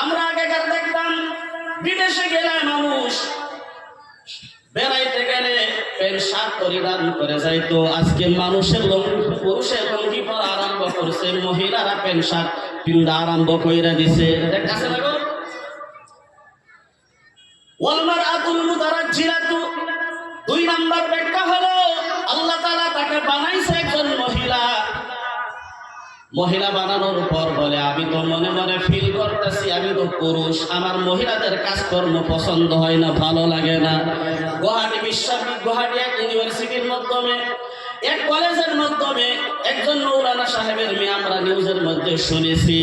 আমরা আগেকার দেখতাম বিদেশে গেলে মানুষ বেড়াইতে গেলে প্যান্ট শার্ট পরিধান করে যাইতো। আজকে মানুষের পুরুষের লুঙ্গি পরা আরম্ভ করছে, মহিলারা প্যান্ট শার্ট পিন্দা আরম্ভ কইরা দিছে। দেখতেছে না গো? ওয়ালমার আতুল মুতারাজ্জিলাতু, 2 নাম্বার ব্যাখ্যা হলো আল্লাহ তাআলা তাকে বানাইছে একজন মহিলা বানানোর পর বলে আমি তো মনে মনে ফিল করতেছি আমি তো পুরুষ, আমার মহিলাদের কাজকর্ম পছন্দ হয় না, ভালো লাগে না। গুয়াহাটি এক ইউনিভার্সিটির মাধ্যমে, এক কলেজের মাধ্যমে একজন মৌলানা সাহেবের মেয়ে আমরা নিউজের মধ্যে শুনেছি,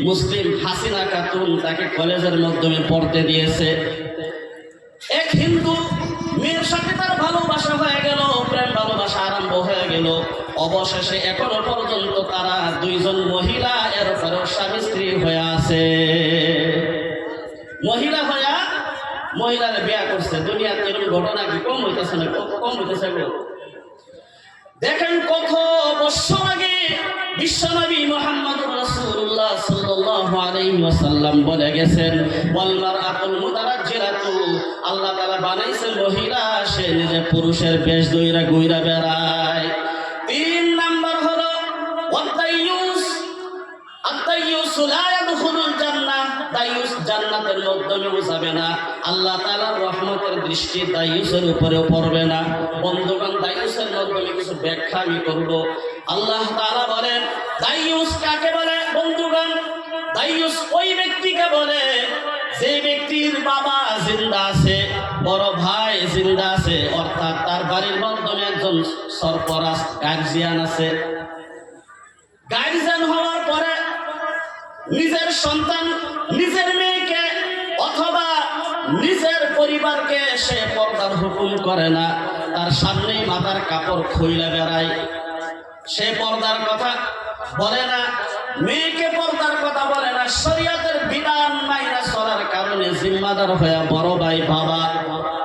মুসলিম হাসিনা খাতুন তাকে কলেজের মাধ্যমে পড়তে দিয়েছে। এক হিন্দু মেয়ের সাথে তার ভালোবাসা হয়ে গেল, প্রেম ভালোবাসা আরম্ভ হয়ে গেল। অবশেষে এখনো পর্যন্ত তারা 2 জন মহিলা, এরপরে স্বামী স্ত্রী হয়ে আছে। মহিলার বিয়ে করছে। দুনিয়াতে এরকম ঘটনা কি কম হইতেছে না? কম হইতেছে। দেখেন কত বছর আগে বিশ্বনবী মুহাম্মদুর রাসূলুল্লাহ সাল্লাল্লাহু আলাইহি ওয়াসাল্লাম বলে গেছেন, ওয়াল মারআতুল মুতারাজ্জিলাতু, আল্লাহ তাআলা বানাইছে মহিলা, সে নিজে পুরুষের বেশ ধইরা ঘুইরা বেড়ায়। 3 নাম্বার হলো ওয়াদাইয়ুস, আদাইয়ুস লা ইয়াদখুলুল জান্নাহ, দাইয়ুস জান্নাতের মধ্যেও যাবে না, আল্লাহ তাআলার রহমতের দৃষ্টি দাইয়ুসের উপরেও পড়বে না। বন্ধুগণ, দাইয়ুসের মাধ্যমে কিছু ব্যাখ্যা আমি করব। আল্লাহ তাআলা বলেন দাইয়ুস কাকে বলে? বন্ধুগণ, দাইয়ুস ওই ব্যক্তিকে বলে যে ব্যক্তির বাবা জিন্দা আছে, বড় ভাই জিন্দা আছে, অর্থাৎ তার বাড়ির মাধ্যমে একজন সরপরাজ গার্জিয়ান আছে। গার্জিয়ান হওয়ার পরে নিজের সন্তান, নিজের মেয়েকে অথবা নিজের পরিবারকে সে পর্দার হুকুম করে না, তার সামনেই মাথার কাপড় খুইলা বেড়ায়, সে পর্দার কথা বলে না, মেয়েকে পর্দার কথা বলে না। শরীয়তের বিধান মাইনা চলার কারণে জিম্মাদার হয়ে বড় ভাই বাবা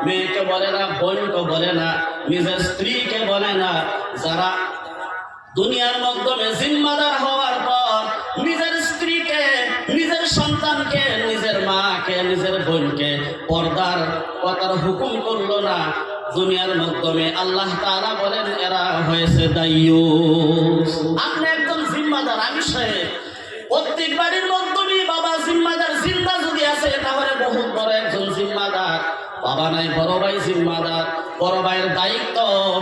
মেয়েকে বলে না, বোনকে বলে না, নিজের স্ত্রীকে বলে না। যারা দুনিয়ার মাধ্যমে জিম্মাদার হওয়ার পর নিজের স্ত্রীকে, নিজের সন্তানকে, নিজের মাকে, নিজের বোনকে পর্দার কথার হুকুম করলো না, দুনিয়ার মাধ্যমে আল্লাহ তাআলা বলেন এরা হয়েছে দাইয়ুস। আপনি একজন জিম্মাদার, আমি সাহেব, প্রত্যেক বাড়ির মাধ্যমে বাবা জিম্মাদার, জিন্দা যদি আছে তাহলে বহুত বড় একজন জিম্মাদার। বাবা নাই, বড় ভাই জিম্মাদার। বড় ভাইয়ের দায়িত্ব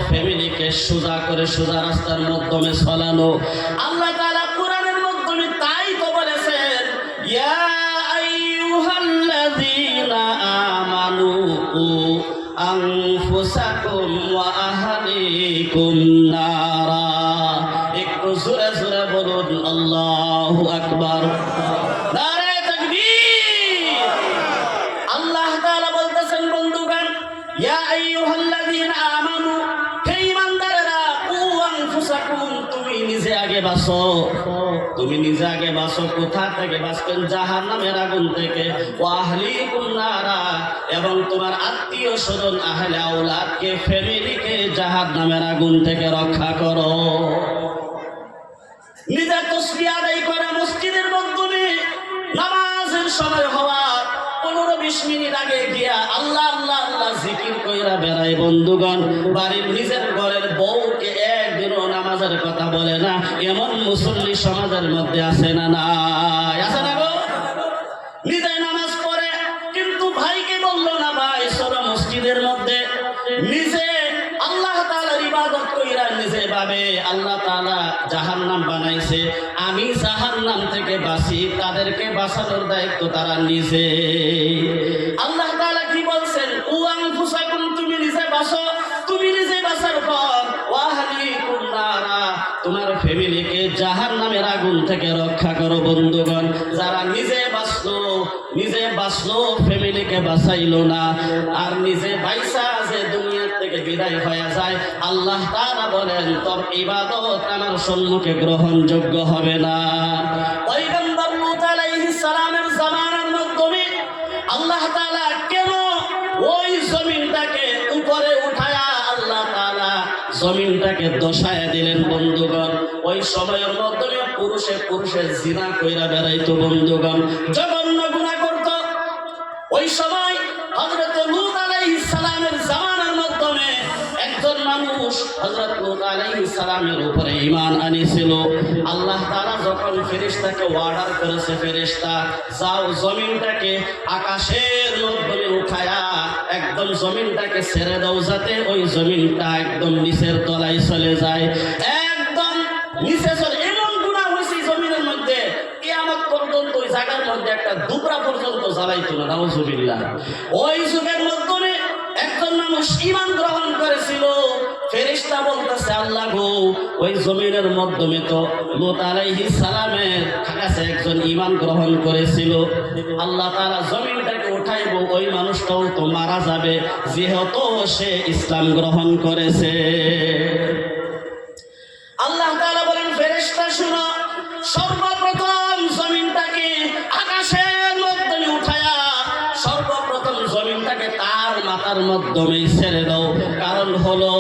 ফ্যামিলিকে সোজা করে সোজা রাস্তার মাধ্যমে চলানো। আল্লাহ তাআলা কোরআনের মাধ্যমে তাই তো বলেছেন, ইয়া আইয়ুহাল্লাযীনা আমানু আনফুসাকুম ওয়া আহলিকুম নারা। একটু জোরে জোরে বলুন আল্লাহু আকবার, নারে তাকবীর। আল্লাহ তাআলা বলতেছেন বন্ধুগণ, ইয়া আইয়ুহাল্লাযীনা আমানু, হে ঈমানদারেরা, কু আনফুসাকুম, তুমি নিজে আগে বাঁচো, তুমি নিজে আগে বাঁচো। কোথা থেকে বাঁচবেন? জাহান্নামের আগুন থেকে। ওয়া আহলিকুম নারা, এবং তোমার আত্মীয় স্বজন, আহলে আওলাদকে, ফ্যামিলিকে জাহান্নামের আগুন থেকে রক্ষা করো। নিজে তাসবিহ আদায় করে মসজিদের মাধ্যমে নামাজের সময় হওয়ার 15-20 মিনিট আগে গিয়া আল্লাহ আল্লাহ আল্লাহ জিকির কইরা বেড়ায়। বন্ধুগণ, বাড়ির নিজের ঘরের বউকে একদিনও নামাজের কথা বলে না, এমন মুসল্লি সমাজের মধ্যে আছে না? নাই, আছে না গো? নিজে নামাজ পড়ে কিন্তু ভাইকে বললো না, ভাই চলো মসজিদের মধ্যে। নিজে আল্লাহ তাআলার ইবাদত কইরা নিজে ভাবে আল্লাহ তাআলা জাহান্নাম বানাইছে, আমি জাহান্নাম থেকে বাঁচি, তাদেরকে বাঁচানোর দায়িত্ব তারা নিজে। আল্লাহ তাআলা কি বলছেন? উ আনফুসাকুম, তুমি নিজে বাঁচো, তুমি নিজে বাঁচার পর ওয়া আহলিকুম নারা, তোমার ফ্যামিলিকে জাহান্নামের আগুন থেকে রক্ষা করো। বন্ধুগণ, যারা নিজে বাঁচলো ফ্যামিলিকে বাঁচাইলো না, আর নিজে বাইসা যে দুনিয়া থেকে বিদায় হয়ে যায়, আল্লাহ তাআলা বলেন তোর ইবাদত আমার সম্মুখে গ্রহণযোগ্য হবে না। পয়গম্বর লূত আলাইহিস সালামের জামানার মাধ্যমে আল্লাহ তাআলা কেন ওই জমিনটাকে উপরে উঠায়া আল্লাহ তাআলা জমিনটাকে দশায় দিলেন বন্ধুগণ। ওই সময়ের মাধ্যমে পুরুষে জিনা কইরা বেড়াইতো বন্ধুগণ, জঘন্য গুনাহ করত। ওই সময় হযরত লূত আলাইহিস সালামের জামানার মাধ্যমে একজন মানুষ হযরত লূত আলাইহিস সালামের উপরে ঈমান আনিছিল। আল্লাহ তাআলা যখন ফেরেশতাকে অর্ডার করেছে, ফেরেশতা যাও জমিনটাকে আকাশের মাধ্যমে উঠায়া একদম জমিনটাকে ছেড়ে দাও, যাতে ওই জমিনটা একদম নিচের তলায় চলে যায়, একদম নিচে চলে। এমন গুনাহ হয়েছে জমিনের মধ্যে, কিয়ামত পর্যন্ত ওই জায়গার মধ্যে একটা দুবরা পর্যন্ত জ্বালাইতো না, নাউজুবিল্লাহ। ওই যুগের মাধ্যমে একজন মানুষ ঈমান গ্রহণ করেছিল। ফেরেশতা বলতেছে, আল্লাহ গো, ওই জমিনের মাধ্যমে তো লূত আলাইহিস সালামের কাছে একজন ঈমান গ্রহণ করেছিল। আল্লাহ তাআলা জমিনটাকে উঠাইবো, ওই মানুষটাও তো মারা যাবে, যেহেতু সে ইসলাম গ্রহণ করেছে। আল্লাহ তাআলা বলেন, ফেরেশতা শুনো, সর্বপ্রথম জমিনটাকে আকাশের মাধ্যমে উঠায়া সর্বপ্রথম জমিনটাকে তার মাথার মাধ্যমে ছেড়ে দাও। কারণ হলো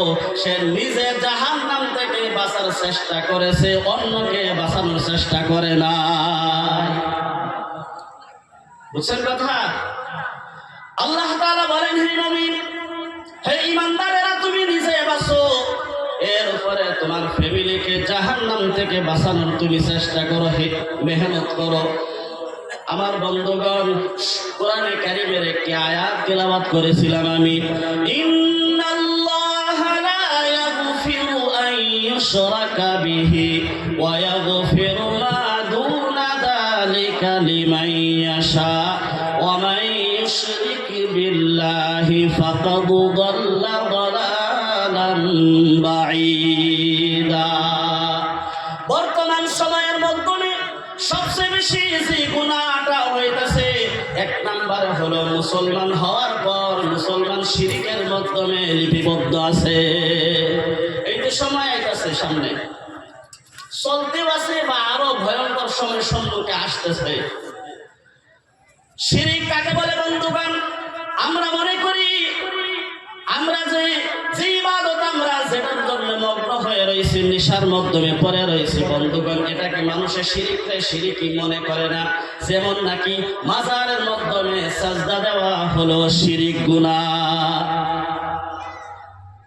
সে নিজে জাহান্নাম থেকে বাঁচার চেষ্টা করেছে, অন্যকে বাঁচানোর চেষ্টা করে না। বুঝছেন কথা? আল্লাহ তাআলা বলেন, হে মুমিন, হে ঈমানদারেরা, তুমি নিজে বাঁচো, এর উপরে তোমার ফ্যামিলিকে জাহান্নাম থেকে বাঁচানোর তুমি চেষ্টা করো, মেহনত করো। আমার বন্ধুগণ, কোরআনে কারীমের একটি আয়াত তেলাওয়াত করেছিলাম আমি, ইন্নাল্লাহা লা ইয়াগফিরু আন ইউশরাকা বিহি ওয়া ইয়াগফিরু মা দুনা যালিকা লিমান ইয়াশা ওয়া মান ইউশরিক বিল্লাহি ফাকাদ দাল্লা দালালান বাঈদা। বর্তমান সময়ের মাধ্যমে সবচেয়ে বেশি যে গুনাহটা হইতাছে, এক নাম্বার হলো মুসলমান হওয়ার পর মুসলমান শিরকের মাধ্যমে লিপিবদ্ধ আছে। এই যে সময় আইতাছে, সামনে চলতে আছে বা আরো ভয়ঙ্কর সময় সম্মুখে আসতেছে। শিরক কাকে বলে বন্ধুগণ? আমরা মনে করি আমরা যে ইবাদত আমরা যেটার জন্য মগ্ন হয়ে রয়েছি, নেশার মাধ্যমে পড়ে রয়েছি বন্ধুগণ, এটাকে মানুষের শিরকই মনে করে না। যেমন নাকি মাজারের মাধ্যমে সাজদা দেওয়া হলো শিরক গুনাহ।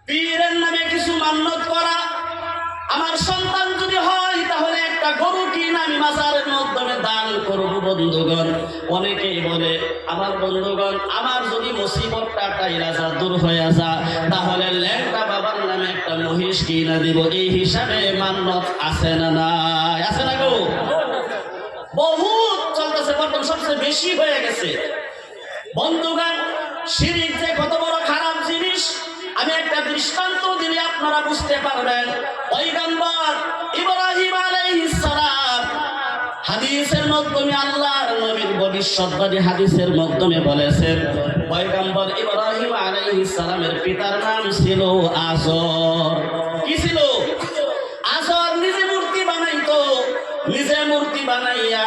পীরের নামে কিছু মান্যত করা, আমার সন্তান যদি হয় তাহলে একটা গরু কিনে আমি মাজারের মাধ্যমে দান করব বন্ধুগণ। অনেকেই বলে, আমার বন্ধুগণ, আমার যদি মুসিবতটা কাইরা যা দূর হয়ে যা, তাহলে ল্যাংটা বাবার নামে একটা মহিষ কিনা দিব। এই হিসাবে মান্যত আছে না? নাই, আছে না গো? বহুত চলতেছে, বর্তমান সবচেয়ে বেশি হয়ে গেছে বন্ধুগণ। শিরক যে কত বড় খারাপ জিনিস, আমি একটা দৃষ্টান্ত দিলে আপনারা বুঝতে পারবেন। পয়গম্বর ইব্রাহিম আলাইহিস সালাম হাদিসের মাধ্যমে, আল্লাহর নবীর ভবিষ্যৎবাণী হাদিসের মাধ্যমে বলেছেন, পয়গম্বর ইব্রাহিম আলাইহিস সালামের পিতার নাম ছিল আজর। কি ছিল? আজর নিজে মূর্তি বানাইতো, নিজে মূর্তি বানাইয়া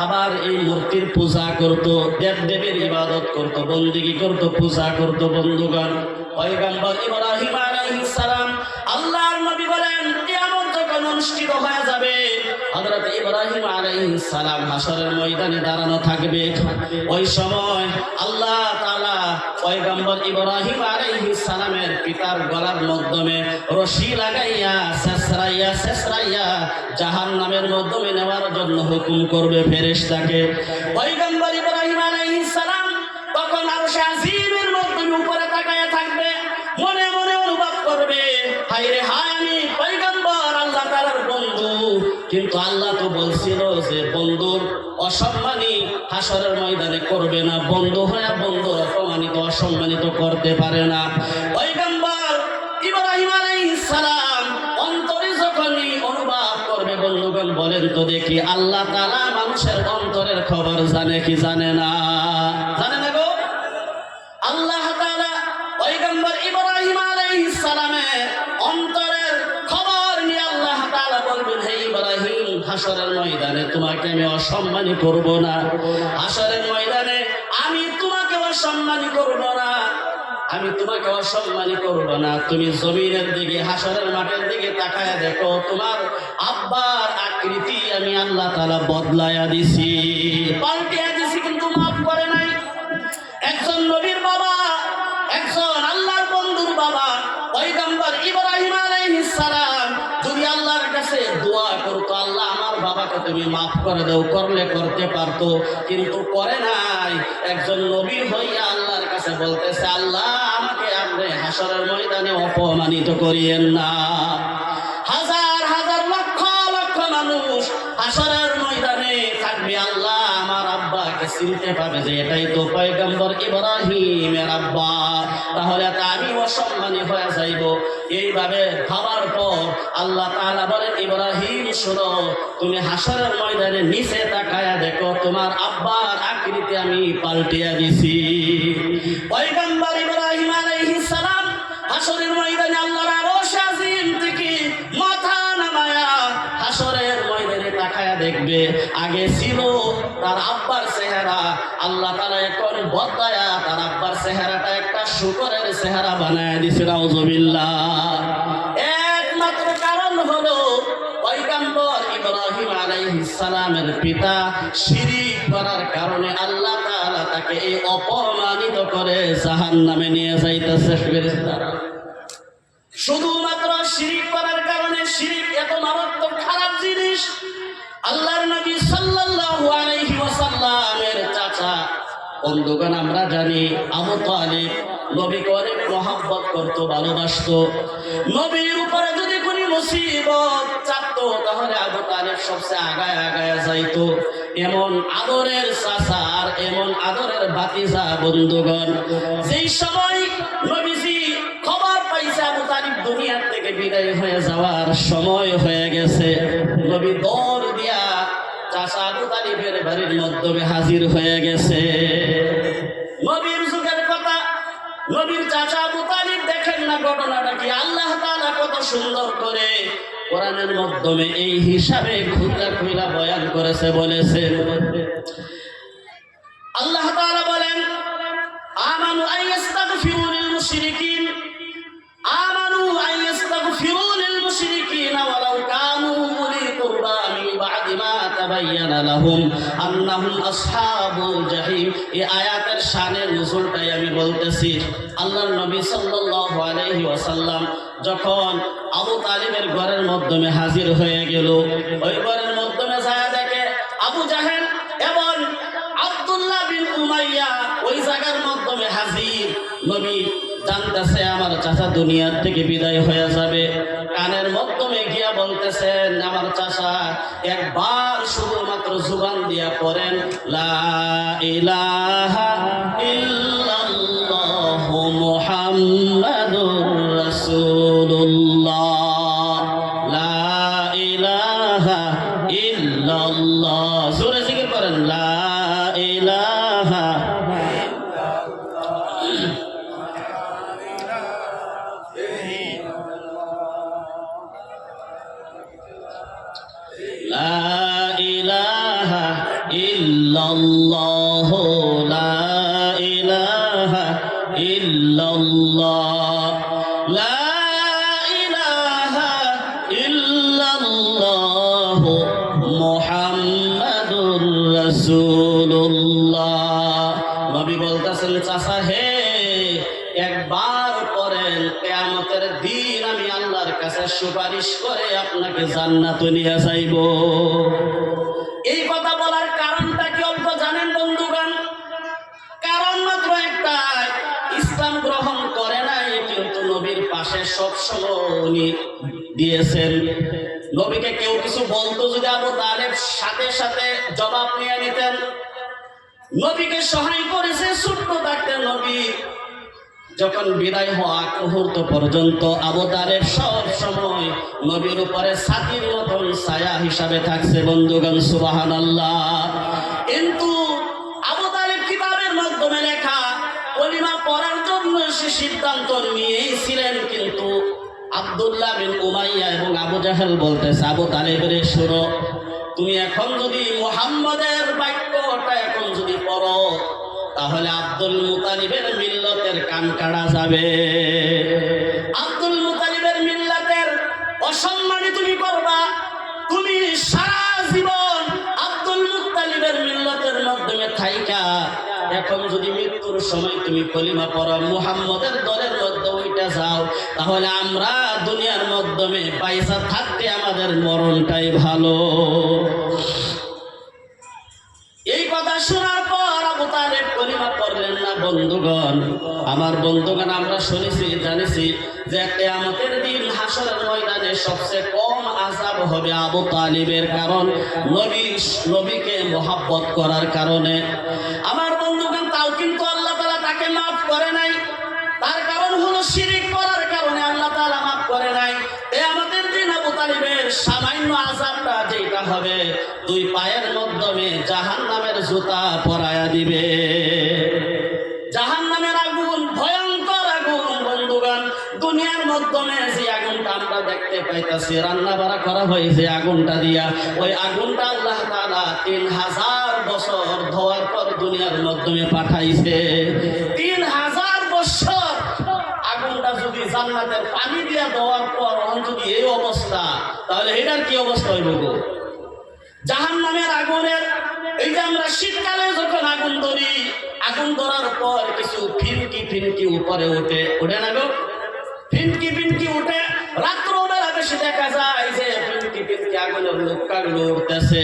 আবার এই মূর্তির পূজা করত, দেব দেবীর ইবাদত করত, বন্দেগী করত, পূজা করত বন্ধুগণ। পয়গম্বর ইব্রাহিম আলাইহিস সালাম, আল্লাহর নবী বলেন, কিয়ামত যখন অনুষ্ঠিত হয়ে যাবে, হযরত ইব্রাহিম আলাইহিস সালাম হাশরের ময়দানে দাঁড়ানো থাকবে। ওই সময় আল্লাহ তাআলা পয়গম্বর ইব্রাহিম আলাইহিস সালামের পিতার গলার মাধ্যমে রশি লাগাইয়া ছেঁচড়াইয়া জাহান্নামের মাধ্যমে নেওয়ার জন্য হুকুম করবে ফেরেশতাকে। পয়গম্বর ইব্রাহিম আলাইহিস সালাম তখন আরশে আজিমের মাধ্যমে উপরে তাকায়া থাকবে, মনে মনে অনুভব করবে, হায় রে হায়, আমি পয়গম্বর, আল্লাহ তাআলার বন্ধু, কিন্তু আল্লাহ তো বলছিল যে বন্ধুর অসম্মানী হাশরের ময়দানে করবে না, বন্ধু হয়ে বন্ধুর অপমানিত অসম্মানিত করতে পারে না। পয়গম্বর ইব্রাহিম আলাইহিস সালাম অন্তরে যখনই অনুভব করবে বন্ধুগণ, বলেন তো দেখি, আল্লাহ তাআলা মানুষের অন্তরের খবর জানে কি জানে না? জানে না গো? আল্লাহ তাআলা পয়গম্বর ইব্রাহিম আলাইহিস সালামের অন্তরের খবর নিয়ে আল্লাহ তাআলা বলবেন, হে ইব্রাহিম, হাশরের ময়দানে তোমাকে আমি অসম্মানী করব না, হাশরের ময়দানে আমি তোমাকে অসম্মানী করব না। আমি তোমাকে অসম্মানী করব না। তুমি জমিনের দিকে, হাসরের মাঠের দিকে তাকায় দেখো, তোমার আব্বার আকৃতি আমি আল্লাহ তাআলা বদলায়া দিছি, পাল্টিয়া দিছি, কিন্তু মাফ করে নাই। একজন নবীর বাবা, একজন আল্লাহর বন্ধুর বাবা পয়গম্বর ইব্রাহিম আলাইহিস সালাম যদি আল্লাহর কাছে দোয়া করতো, আল্লাহ আমার বাবাকে তুমি মাফ করে দাও, করলে করতে পারতো, কিন্তু করে নাই। একজন নবী হইয়া আল্লাহর কাছে বলতেছে, আল্লাহ আমাকে আপনি হাসরের ময়দানে অপমানিত করিয়েন না। হাজার হাজার লক্ষ লক্ষ মানুষ হাসরের ময়দানে থাকবে, আল্লাহ আমার আব্বাকে চিনতে পাবে যে এটাই তো পয়গম্বর ইব্রাহিমের আব্বা, তাহলে তা আমি অসম্মানী হয়ে যাইব। এইভাবে ভাবার পর আল্লাহ তাআলা বলেন, ইব্রাহিম শোনো, তুমি হাসরের ময়দানে নিচে তাকায়া দেখো, তোমার আব্বার আকৃতি আমি পাল্টিয়া দিছি। পয়গম্বর ইব্রাহিম আলাইহিস সালাম হাসরের ময়দানে আল্লাহর আরশ আজিম থেকে মাথা নামায়া হাসরের ময়দানে তাকায়া দেখবে, আগে ছিল তার আব্বার চেহারা, আল্লাহ তাআলা এখন বদলায়া তার আব্বার চেহারাটা একটা শুকরের চেহারা বানায় দিছে। নাউজুবিল্লাহ। একমাত্র কারণ হলো পয়গম্বর ইব্রাহিম আলাইহিস সালামের পিতা শিরক করার কারণে আল্লাহ তাআলা তাকে এই অপমানিত করে জাহান্নামে নিয়ে যাইতেছে। শুধুমাত্র শিরক করার কারণে। শিরক এত মারাত্মক খারাপ জিনিস। আল্লাহর নবী সাল্লাল্লাহু আলাইহি ওয়াসাল্লামের চাচা, বন্ধুগণ আমরা জানি আবু তালিব নবীকে অনেক মহব্বত করতো, ভালোবাসতো। নবীর উপরে যদি কোনো মুসিবত চাপতো, তাহলে আবু তালিব সবচেয়ে আগায় আগায় যাইতো। এমন আদরের চাচা আর এমন আদরের ভাতিজা। বন্ধুগণ, যেই সময় নবীজি খবর পাইছে আবু তালিব দুনিয়ার থেকে বিদায় হয়ে যাওয়ার সময় হয়ে গেছে, নবী দৌড় দিয়া চাচা আবু তালিবের বাড়ির মাধ্যমে হাজির হয়ে গেছে। নবীর যুগের কথা, নবীর চাচা আবু তালিব দেখেন না ঘটনাটা কি। আল্লাহ তাআলা কত সুন্দর করে কোরআনের মাধ্যমে এই হিসাবে খুইলা খুইলা বয়ান করেছে, বলেছেন। আল্লাহ তাআলা বলেন, আমানু আইয়াস্তাগফিরু লিল মুশরিকিন, আমানু আইয়াস্তাগফিরু লিল মুশরিকিন ওয়ালাউ কানু উলি কুরবা মিন বা'দি মা তাবায়্যানা লাহুম আন্নাহুম আসহাবুল জাহিম। এই আয়াতের শানের নুজুলটাই আমি বলতেছি। আল্লাহর নবী সাল্লাল্লাহু আলাইহি ওয়াসাল্লাম যখন আবু তালিবের ঘরের মাধ্যমে হাজির হয়ে গেল, ওই ঘরের মাধ্যমে যায় দেখে আবু জাহেল এবং আব্দুল্লাহ বিন উমাইয়া ওই জায়গার মাধ্যমে হাজির। নবী জানতেছে আমার চাচা দুনিয়ার থেকে বিদায় হয়ে যাবে, কানের মাধ্যমে গিয়া বলতেছেন, আমার চাচা একবার শুধুমাত্র জুবান দিয়া পড়েন, লা ইলাহা ইল্লাল্লাহু মুহাম্মাদুর রাসূলুল্লাহ, লা ইলাহা ইল্লাল্লাহ। জোরে জিকির করেন, লা ইলাহা লা ইলাহা ইল্লাল্লাহ, লা ইলাহা ইল্লাল্লাহ, লা ইলাহা ইল্লাল্লাহ মুহাম্মাদুর রাসূলুল্লাহ। নবী বলতেছেন, চাচা হে, একবার পড়েন, কিয়ামতের দিন আমি আল্লাহর কাছে সুপারিশ করে আপনাকে জান্নাতে নিয়ে যাইব। এই কথা বলার কারণটা কি অল্প জানেন বন্ধুগণ? কারণ মাত্র একটা, ইসলাম গ্রহণ করে নাই, কিন্তু নবীর পাশে সবসময় উনি দিয়েছেন। নবীকে কেউ কিছু বলতো, যদি আবু তালেব সাথে সাথে জবাব নিয়ে নিতেন। নবীকে সহায় করেছে ছোট্ট থাকতে। নবী যখন বিদায় হওয়া মুহূর্ত পর্যন্ত আবু তালেব সব সময় নবীর উপরে ছাতির মতন ছায়া হিসাবে থাকছে। বন্ধুগণ সুবহানাল্লাহ। কিন্তু আবু তালেব কিতাবের মাধ্যমে লেখা কলিমা পড়ার জন্য সে সিদ্ধান্ত নিয়েছিলেন, কিন্তু আব্দুল্লাহ বিন উমাইয়া এবং আবু জাহেল বলতেছে, আবু তালেব রে শোনো, তুমি এখন যদি মুহাম্মাদের বাক্যটা এখন যদি পড়ো, তাহলে আব্দুল মুতালিবের মিল্লতের কান কাটা যাবে। আব্দুল মুতালিবের মিল্লতের অসম্মানী তুমি করবা, তুমি সারা জীবন আব্দুল মুত্তালিবের মিল্লতের মাধ্যমে থাইকা এখন যদি মৃত্যুর সময় তুমি কলিমা পড়ো, মুহাম্মদের দলের মধ্যে ওইটা যাও, তাহলে আমরা দুনিয়ার মাধ্যমে পয়সা থাকতে আমাদের মরণটাই ভালো। এই কথা শোনার পর আবু তালেব কলিমা পড়লেন না। বন্ধুগণ, আমার বন্ধুগণ, আমরা শুনেছি জানেছি যে কিয়ামতের দিন হাসরের ময়দানে সবচেয়ে কম আযাব হবে আবু তালিবের, কারণ নবীকে মহব্বত করার কারণে। আমার বন্ধুগণ, তাও কিন্তু আল্লাহ তাআলা তাকে মাফ করে নাই। তার কারণ হলো শিরিক করার কারণে আল্লাহ তাআলা মাফ করে নাই। কিয়ামতের দিন আবু তালিবের সামান্য আযাবটা যেটা হবে, দুই পায়ের মাধ্যমে জাহান্নামের জুতা পরায়া দিবে। জাহান্নামের আগুন ভয়ঙ্কর আগুন। বন্ধুগণ, দুনিয়ার মাধ্যমে যে আগুনটা আমরা দেখতে পাইতাছি, রান্না বাড়া করা হয় যে আগুনটা দিয়া, ওই আগুনটা আল্লাহ তাআলা 3000 বছর ধোয়ার পর দুনিয়ার মাধ্যমে পাঠাইছে। 3000 বছর আগুনটা যদি জান্নাতের পানি দিয়া দেওয়ার পর যদি এই অবস্থা, তাহলে এটার কি অবস্থা হইব গো? জাহান্নামের আগুনের, এই যে আমরা শীতকালে যখন আগুন ধরি, আগুন ধরার পর কিছু ফিনকি উপরে ওঠে না গো, ফিনকি উঠে। রাত্রবেলা বেশি দেখা যায় যে ফিনকি আগুনের লোকগুলো উঠতেছে।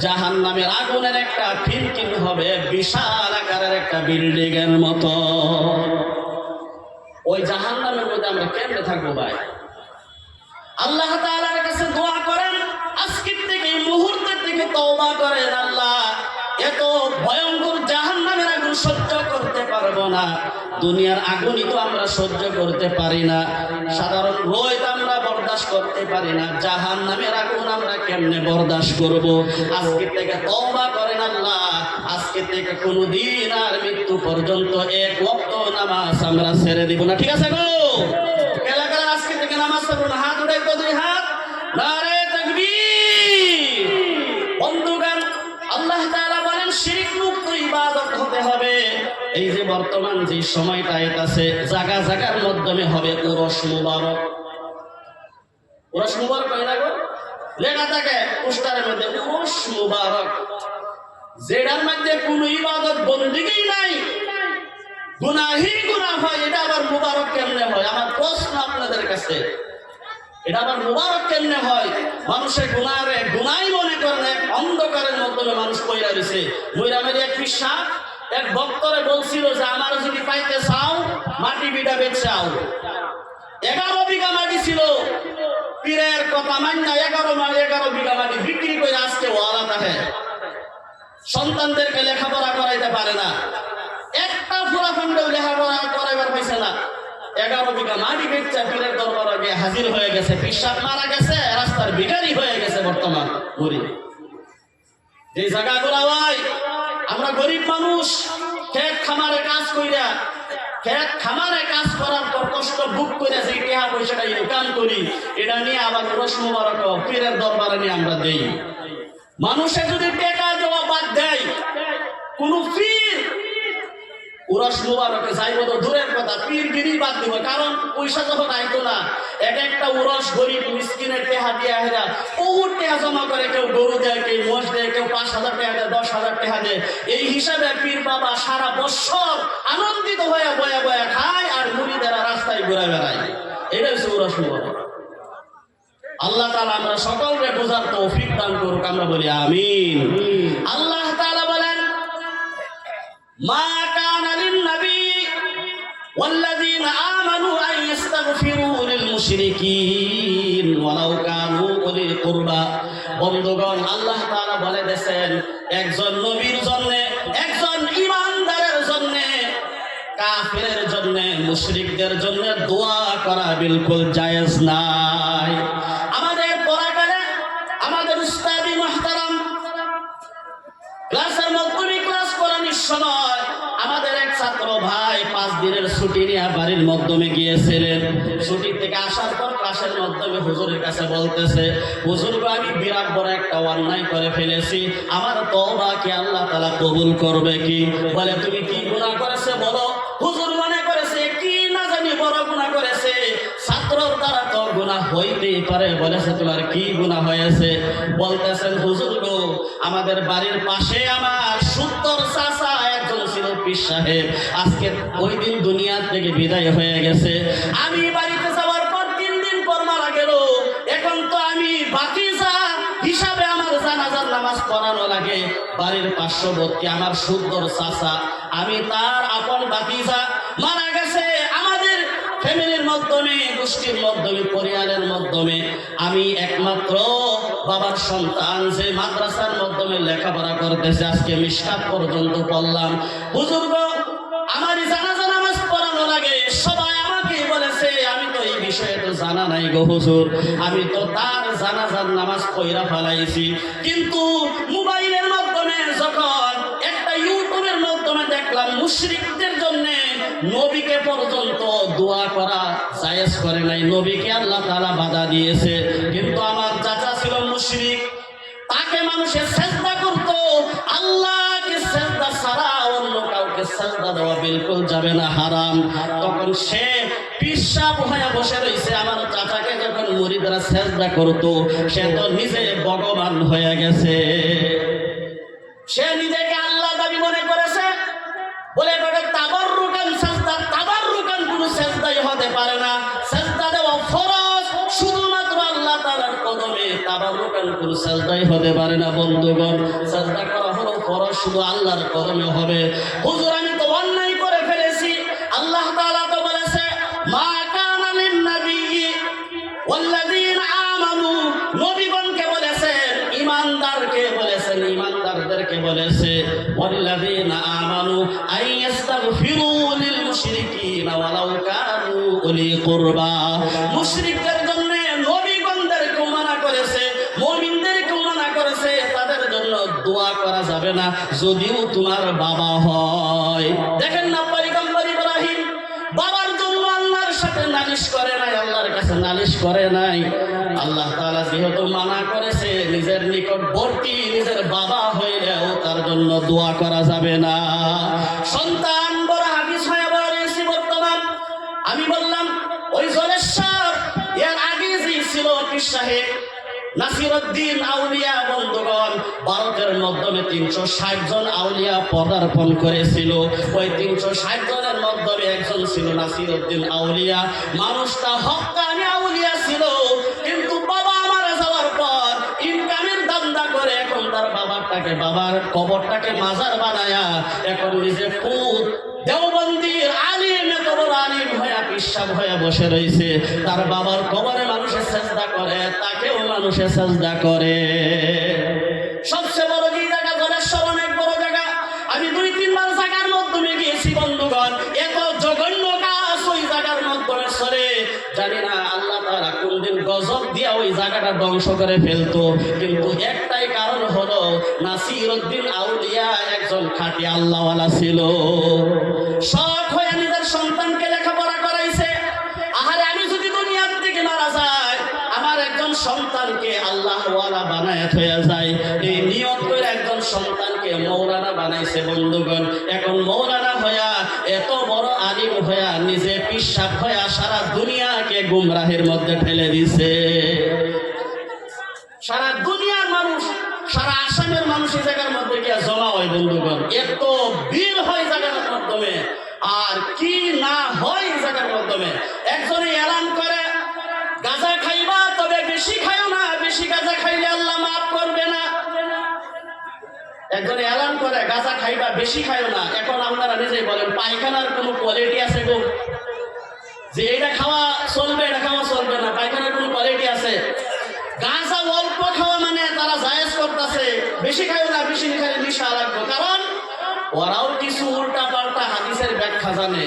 জাহান্নামের আগুনের একটা ফিনকি হবে বিশাল আকারের একটা বিল্ডিং এর মতো। ওই জাহান্নামের মধ্যে আমরা কেমনে থাকবো ভাই? আল্লাহ তাআলার কাছে দোয়া করেন, আজকের থেকে এই মুহূর্তের থেকে তওবা করেন, আল্লাহ এত ভয়ঙ্কর জাহান্নামের আগুন সহ্য করতে পারবো না। দুনিয়ার আগুনই তো আমরা সহ্য করতে পারি না, সাধারণ রোদ আমরা বরদাস্ত করতে পারি না, জাহান্নামের আগুন আমরা কেমনে বরদাস্ত করব? আজকে থেকে তওবা করেন আল্লাহ, আজকে থেকে কোনোদিন আর মৃত্যু পর্যন্ত এক ওয়াক্ত নামাজ আমরা ছেড়ে দিব না। ঠিক আছে গো? এলাকার আজকে থেকে নামাজ পড়বো না। হাত উঠাই তো, দুই হাত, নারে তাকবীর। বন্ধুগণ, আল্লাহ তাআলা বলেন শিরক মুক্ত ইবাদত হতে হবে। এই যে বর্তমান যে সময়টা আছে, জায়গা জায়গার মাধ্যমে হবে উরস মুবারক। উরস মুবারক হয় না গো? লেখা থাকে পোস্টারের মধ্যে উরস মুবারক, যেটার মধ্যে কোনো ইবাদত বন্দেগী নাই, গুনাহি গুনাহ হয়, এটা আবার মুবারক কেমনে হয়? আমার প্রশ্ন আপনাদের কাছে, এটা আবার মুবারক কেমনে হয়? মানুষের গুনাই মনে করেন, অন্ধকারের মাধ্যমে মানুষ পয়রা দিছে। ময়রামের এক পিসা এক ভক্তরে বলছিল যে আমার যদি পাইতে চাও মাটি বিটা বেচাও। 11 বিঘা মাটি ছিল, পীরের কথা মান্য 11 বিঘা মাটি বিক্রি করে আজকে ওয়ালা থাকে। সন্তানদেরকে লেখাপড়া করাইতে পারে না, একটা ফুলাফান্ডেও লেখাপড়া করাইবার পাইছে না। 11 বিঘা মাটি বেচা পীরের দরবারে গিয়ে হাজির হয়ে গেছে। পিসাব মারা গেছে, রাস্তার ভিখারি হয়ে গেছে বর্তমান গরিব। যে জায়গাগুলা ভাই, আমরা গরিব মানুষ, খেত খামারে কাজ কইরা, খেত খামারে কাজ করার পর কষ্ট বুক করে যে টাকা পয়সাটা ইনকাম করি, এটা নিয়ে আবার উরস মুবারক পীরের দরবারে নিয়ে আমরা দেই। মানুষে যদি টাকা দেওয়া বাদ দেয়, কোন পীর উরস মুবারকে যাইব তো দূরের কথা, পীরগিরি বাদ দিব। কারণ পয়সা যখন আইতো না, একটা উরস গরিব মিসকিনের টেহা দিয়ে হেরা বহুত টেহা জমা করে, কেউ গরু দেয়, কেউ মোষ দেয়, কেউ 5,000 টাকা দেয়, 10,000 টাকা দেয়। এই হিসাবে পীর বাবা সারা বছর আনন্দিত হয়ে বয়া বয়া খায় আর মুরিদেরা রাস্তায় ঘুরে বেড়ায়। এটা হচ্ছে উরস মুবারক। আল্লাহ তাআলা আমরা সকলকে বোঝার তৌফিক দান করুক, আমরা বলি আমিন। আল্লাহ তাআলা বলেন, মা কানা লিন-নবী ওয়াল্লাযীনা আমানু আন ইস্তাগফিরু লিল-মুশরিকিন ওয়ালাউ কানু উলি কুরবা। বন্ধুগণ, আল্লাহ তাআলা বলে দেন, একজন নবীর জন্য, একজন ঈমানদারের জন্য, কাফিরের জন্য, মুশরিকদের জন্য দোয়া করা বিলকুল জায়েজ নাই। আমাদের পড়াকালে আমাদের উস্তাদি মুহতারাম ক্লাসের মধ্যে ক্লাস করানোর সময় আমাদের এক ছাত্র ভাই 5 দিনের ছুটি নিয়ে বাড়ির মাধ্যমে গিয়েছিলেন। ছুটি থেকে আসার পর ক্লাসের মাধ্যমে হুজুরের কাছে বলতেছে, হুজুর গো, আমি বিরাট বড় একটা অন্যায় করে ফেলেছি, আমার তওবা কি আল্লাহ তাআলা কবুল করবে কি? বলে তুমি কি গুনাহ করেছে বলো। হুজুর মনে করেছে কি না জানি বড় গুনাহ করেছে, ছাত্রর দ্বারা তো গুনাহ হইতেই পারে। বলেছে তোমার কি গুনাহ হয়েছে? বলতেছেন, হুজুর গো, আমাদের বাড়ির পাশে আমার 70 চাচা একজন ছিল পীর সাহেব, আজকে ওই দিন দুনিয়া থেকে বিদায় হয়ে গেছে। আমি বাড়িতে যাওয়ার পর 3 দিন পর মারা গেল। এখন তো আমি বাতিজা হিসাবে আমার জানাজার নামাজ পড়ানো লাগে। বাড়ির পার্শ্ববর্তী আমার 70 চাচা, আমি তার আপন বাতিজা, মারা গেছে। আমাদের ফ্যামিলির মাধ্যমে, গোষ্ঠীর মাধ্যমে, পরিবারের মাধ্যমে আমি একমাত্র বাবার সন্তান, যে মাদ্রাসার মাধ্যমে লেখাপড়া করতেছে, আজকে মিশকাত পর্যন্ত পড়লাম। বুজুর্গ, আমারই জানাজা নামাজ পড়ানো লাগে। সবাই আমাকে বলেছে, আমি তো এই বিষয়ে তো জানা নাই গো হুজুর, আমি তো তার জানাজার নামাজ পড়া ফেলাইছি। কিন্তু মোবাইলের মাধ্যমে যখন একটা ইউটিউবের মাধ্যমে দেখলাম মুশরিকদের জন্য নবীকে পর্যন্ত দোয়া করা জায়েজ করে নাই, নবীকে আল্লাহ তাআলা বাধা দিয়েছে। কিন্তু আমার চাচা ছিল মুশরিক, তাকে মানুষের সেজদা করত, আল্লাহকে সেজদা ছাড়া অন্য কাউকে সেজদা দেওয়া বিলকুল যাবে না, হারাম। তখন সে পিশাব হয়ে বসে রয়েছে। আমার চাচাকে যখন মুরিদরা সেজদা করত, সে তো নিজে ভগবান হয়ে গেছে, সে নিজেকে আল্লাহ দাবি মনে করেছে। বলে এটাকে তাবাররুকান সেজদা, তাবাররুকান কোনো সেজদাই হতে পারে না, সেজদা দেওয়া ফরজ শুধুমাত্র আল্লাহ তাআলার কদমে, তাবাররুকান কোনো সেজদাই হতে পারে না। বন্ধুগণ, সেজদা করা হলো ফরজ, শুধু আল্লাহর কদমে হবে। হুজুর, আমি তো অন্যায় করে ফেলেছি। আল্লাহ তাআলা তো বলেছে, মা কানা লিন নাবিয়্যি ওয়াল্লাযীনা আমানু, নবীগণকে বলেছেন, ঈমানদারকে বলেছেন, ঈমানদারদেরকে বলেছে, ওয়াল্লাযীনা আমানু আইয়াস্তাগফিরু লিল মুশরিকিনা ওয়ালাউ কানু উলি কুরবা। মুশরিকদের জন্য নবীগণদেরকে মানা করেছে, মুমিনদেরকে মানা করেছে, তাদের জন্য দোয়া করা যাবে না যদিও তোমার বাবা হয়। দেখেন না, পয়গম্বর ইব্রাহিম বাবার জন্য আল্লাহর সাথে নালিশ করে নাই, আল্লাহর কাছে নালিশ করে নাই। আল্লাহ তাআলা যেহেতু মানা করেছে, নিজের নিকটবর্তী নিজের বাবা হইলেও তার জন্য দোয়া করা যাবে না। সন্তান বড় হাফিজ হয়ে বলেছি বর্তমান। আমি বললাম ওই জলেশ্বর, এর আগে যে ছিল পীর সাহেব নাসিরউদ্দিন আউলিয়া, বন্ধুগণ, ভারতের মাধ্যমে 360 জন আউলিয়া পদার্পণ করেছিল। ওই 360 জনের মাধ্যমে একজন ছিল নাসিরউদ্দিন আউলিয়া। মানুষটা হক্কানি আউলিয়া ছিল, কিন্তু বাবা মারা যাওয়ার পর ইনকামের ধান্দা করে এখন তার বাবার কবরটাকে মাজার বানায়া এখন নিজে পুত দেওবন্দির আলিম, এত বড় আলিম হয়ে পিশাব হয়ে বসে রয়েছে। তার বাবার কবরে মানুষের সেজদা করে, তাকেও মানুষের সেজদা করে। সবচেয়ে বড় যে জায়গা জলেশ্বর, অনেক বড় জায়গা। আমি 2-3 বার জায়গার মাধ্যমে গিয়েছি বন্ধুগণ, এত জঘন্য কাজ ওই জায়গার মাধ্যমে সরে। জানি না আল্লাহ তাআলা কোনদিন গজব দিয়া ওই জায়গাটা ধ্বংস করে ফেলতো, কিন্তু একটাই কারণ হলো নাসিরউদ্দিন আউলিয়া একজন খাঁটি আল্লাহওয়ালা ছিল। শখ হয়ে নিজের সন্তানকে লেখাপড়া করাইছে। আহারে, আমি যদি দুনিয়ার থেকে মারা যাই, আমার একজন সন্তানকে আল্লাহওয়ালা বানায় হয়ে যায়, এই নিয়ত করে একজন সন্তানকে মৌলানা বানাইছে। বন্ধুগণ, এখন মৌলানা হইয়া, এত বড় আলিম হইয়া, নিজে পিশাব হইয়া সারা দুনিয়াকে গুমরাহের মধ্যে ঠেলে দিছে। সারা দুনিয়ার মানুষ, সারা আসামের মানুষ এই জায়গার মধ্যে গিয়ে জমা হয়। বন্ধুগণ, এত ভিড় হয় জায়গার মাধ্যমে, আর কি না হয় এই জায়গার মাধ্যমে। একজনে এলান করে, গাঁজা খাইবা তবে বেশি খাইও না, বেশি গাঁজা খাইলে আল্লাহ মাফ করবে না। একজনে এলান করে, গাঁজা খাইবা বেশি খাইও না। এখন আপনারা নিজেই বলেন, পায়খানার কোনো কোয়ালিটি আছে গো? যে এটা খাওয়া চলবে, এটা খাওয়া চলবে না, পায়খানার কোনো কোয়ালিটি আছে? গাঁজা অল্প খাওয়া মানে তারা জায়েজ করতেছে, বেশি খাইও না, বেশি খাইলে নিশা লাগবে। কারণ ওরাও কিছু উল্টা পাল্টা হাদিসের ব্যাখ্যা জানে।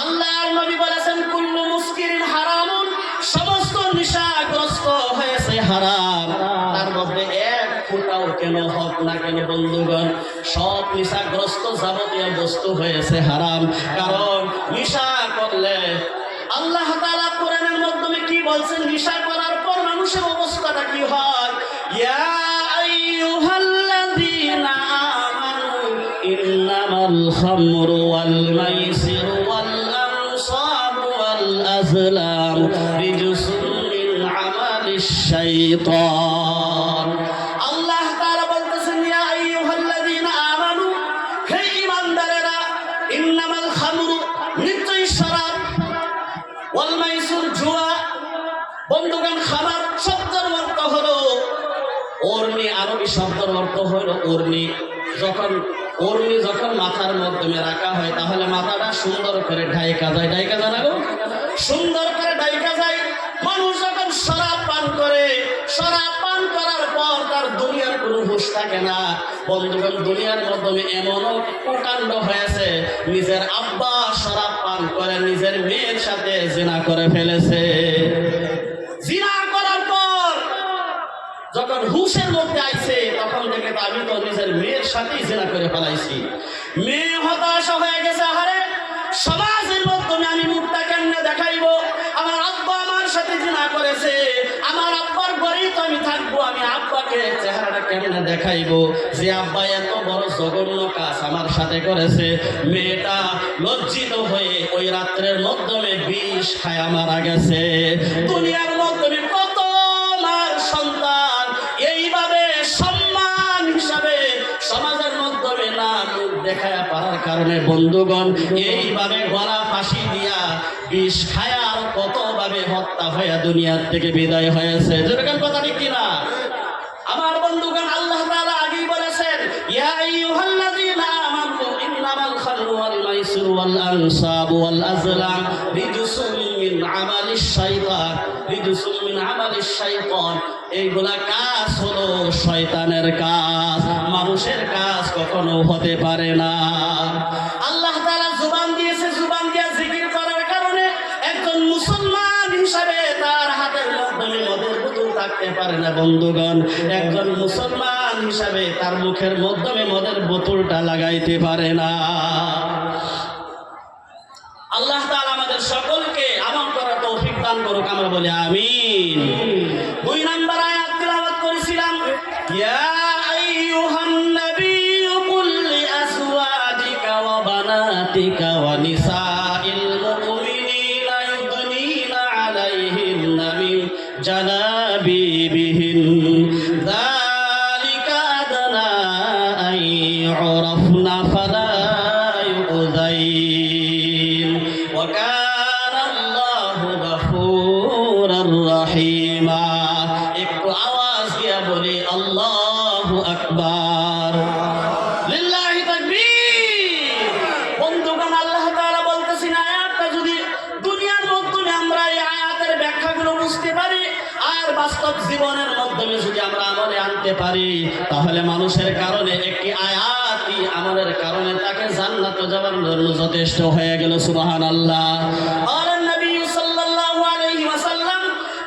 আল্লাহর নবী বলেছেন, কুল্লু মুস্কিরিন হারামুন, সমস্ত নিশাগ্রস্ত হয়েছে হারাম, তার মধ্যে এক ফোঁটা যেটাও কেন হোক না কেন বন্ধুগণ, সব নেশাগ্রস্ত যাবতীয় বস্তু হয়েছে হারাম। কারণ নেশা করলে আল্লাহ তাআলা কোরআনের মাধ্যমে কি বলছেন, নেশা করার পর মানুষের অবস্থাটা কি হয়? ইয়া আইয়ুহাল্লাযীনা আমানু ইন্নামাল খামরু ওয়াল মাইসিরু ওয়াল আনসাবু ওয়াল আজলাম রিজসুম মিন আমালিশ শাইতান। আল্লাহ তাআলা বলতেছেন, ইয়া আইয়ুহাল্লাযীনা আমানু, হে ঈমানদারেরা, ইন্নামাল খামরু, নিশ্চয়ই শরাব, ওয়াল মাইসির, জুয়া। বন্ধুগণ, খামার শব্দের অর্থ হলো ওরনি, আরবি শব্দের অর্থ হলো ওরনি। যখন মাথার মাধ্যমে রাখা হয় তাহলে মাথাটা সুন্দর করে ঢাইকা যায়, ঢাইকা যায় না গো, সুন্দর করে ঢাইকা যায়। মানুষ যখন শরাব পান করে, শরাব পান করার পর তার দুনিয়ার কোনো হুঁশ থাকে না। বন্ধুগণ, দুনিয়ার মাধ্যমে এমনও কুকাণ্ড হয়েছে, নিজের আব্বা শরাব পান করে নিজের মেয়ের সাথে জিনা করে ফেলেছে। জিনা করার পর যখন হুশের মধ্যে আইছে তখন দেখে তো আমি তো নিজের মেয়ের সাথেই জিনা করে ফেলাইছি। মেয়ে হতাশা হয়ে গেছে, আরে সমাজের মাধ্যমে আমি মুখটা কেমনে দেখাইবো? আমার আব্বা আমার সাথে জিনা করেছে, আমার আব্বার ঘরেই তো আমি থাকবো, আমি আব্বাকে চেহারাটা কেমনে দেখাইবো যে আব্বা এত বড় জঘন্য কাজ আমার সাথে করেছে? মেয়েটা লজ্জিত হয়ে ওই রাত্রের মাধ্যমে বিষ খায়া মারা গেছে। দুনিয়ার মাধ্যমে কত মার সন্তান এইভাবে সম্মান হিসাবে সমাজের মাধ্যমে না মুখ দেখায় পারার কারণে বন্ধুগণ এইভাবে গলা ফাঁসি দিয়া বিষ খায়া আর কতভাবে হত্যা হয়ে দুনিয়ার থেকে বিদায় হয়েছে। যেরকম কথা ঠিক কিনা আমার বন্ধুগণ? আল্লাহ তাআলা আগেই বলেছেন, ইয়া আইয়ুহাল্লাযীনা আমানু ইন্নামাল খামরু ওয়াল মাইসিরু ওয়াল আনসাবু ওয়াল আজলাম রিজসুম মিন আমালিশ শাইতান, রিজসুম মিন আমালিশ শাইতান। এইগুলা কাজ হলো শয়তানের কাজ, মানুষের কাজ কখনো হতে পারে না। আল্লাহ তাআলা জুবান দিয়েছে, জুবান দিয়ে জিকির করার কারণে একজন মুসলমান হিসাবে তার হাতের মাধ্যমে মদের বোতল থাকতে পারে না। বন্ধুগণ, একজন মুসলমান হিসাবে তার মুখের মাধ্যমে মদের বোতলটা লাগাইতে পারে না। আল্লাহ তাআলা আমাদের সকলকে আমল করার তৌফিক দান করুক, আমরা বলি আমিন। 2 নম্বর আয়াত তিলাওয়াত করেছিলাম, ইয়া আইয়ুহান নাবিয়্যু কুল লিআজওয়াজিকা ওয়া বানাতিকা ওয়া নিসাইল মুমিনিনা ইউদনিনা আলাইহিন্না মিন জালাবিবিহিন যালিকা আদনা আন ইউরাফনা ফালা ইউযাইন ওয়া কানা আল্লাহু গফুরার রহিমা। একটু আওয়াজ দিয়া বলি আল্লাহু আকবার, লিল্লাহি তাকবীর। বন্ধুগণ, আল্লাহ তাআলা বলতেছেন, আয়াতটা যদি দুনিয়ার মাধ্যমে আমরা এই আয়াতের ব্যাখ্যাগুলো বুঝতে পারি আর বাস্তব জীবনের মাধ্যমে যদি আমরা আমলে আনতে পারি তাহলে মানুষের কারণে একটি আয়াতই আমলের কারণে তাকে জান্নাতে যাওয়ার জন্য যথেষ্ট হয়ে গেল। সুবহানাল্লাহ। আর নবী সাল্লাল্লাহু আলাইহি ওয়াসাল্লাম,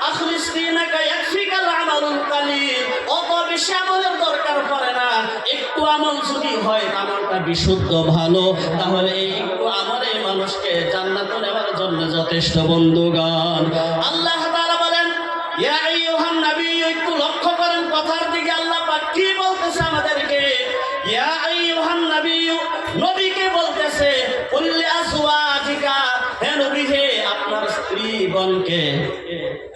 আখলিস দীনাকা ইয়াকফিকাল আমালুল কালিল। অত বেশি আমলের দরকার পড়ে না, একটু আমল যদি হয় আমলটা বিশুদ্ধ ভালো, তাহলে এই একটু আমলে মানুষকে জান্নাতে নেওয়ার জন্য যথেষ্ট। বন্ধুগণ, আল্লাহ তাআলা বলেন, ইয়া আইয়ুহান নাবিয়্যু, একটু লক্ষ্য করেন কথার দিকে। আল্লাহ পাক কি বলতেছে আমাদেরকে? ইয়া আইয়ুহান নাবিয়্যু, নবীকে বলতেছে, কুল লিআজওয়াজিকা, হে নবী, হে আপনার স্ত্রীগণকে,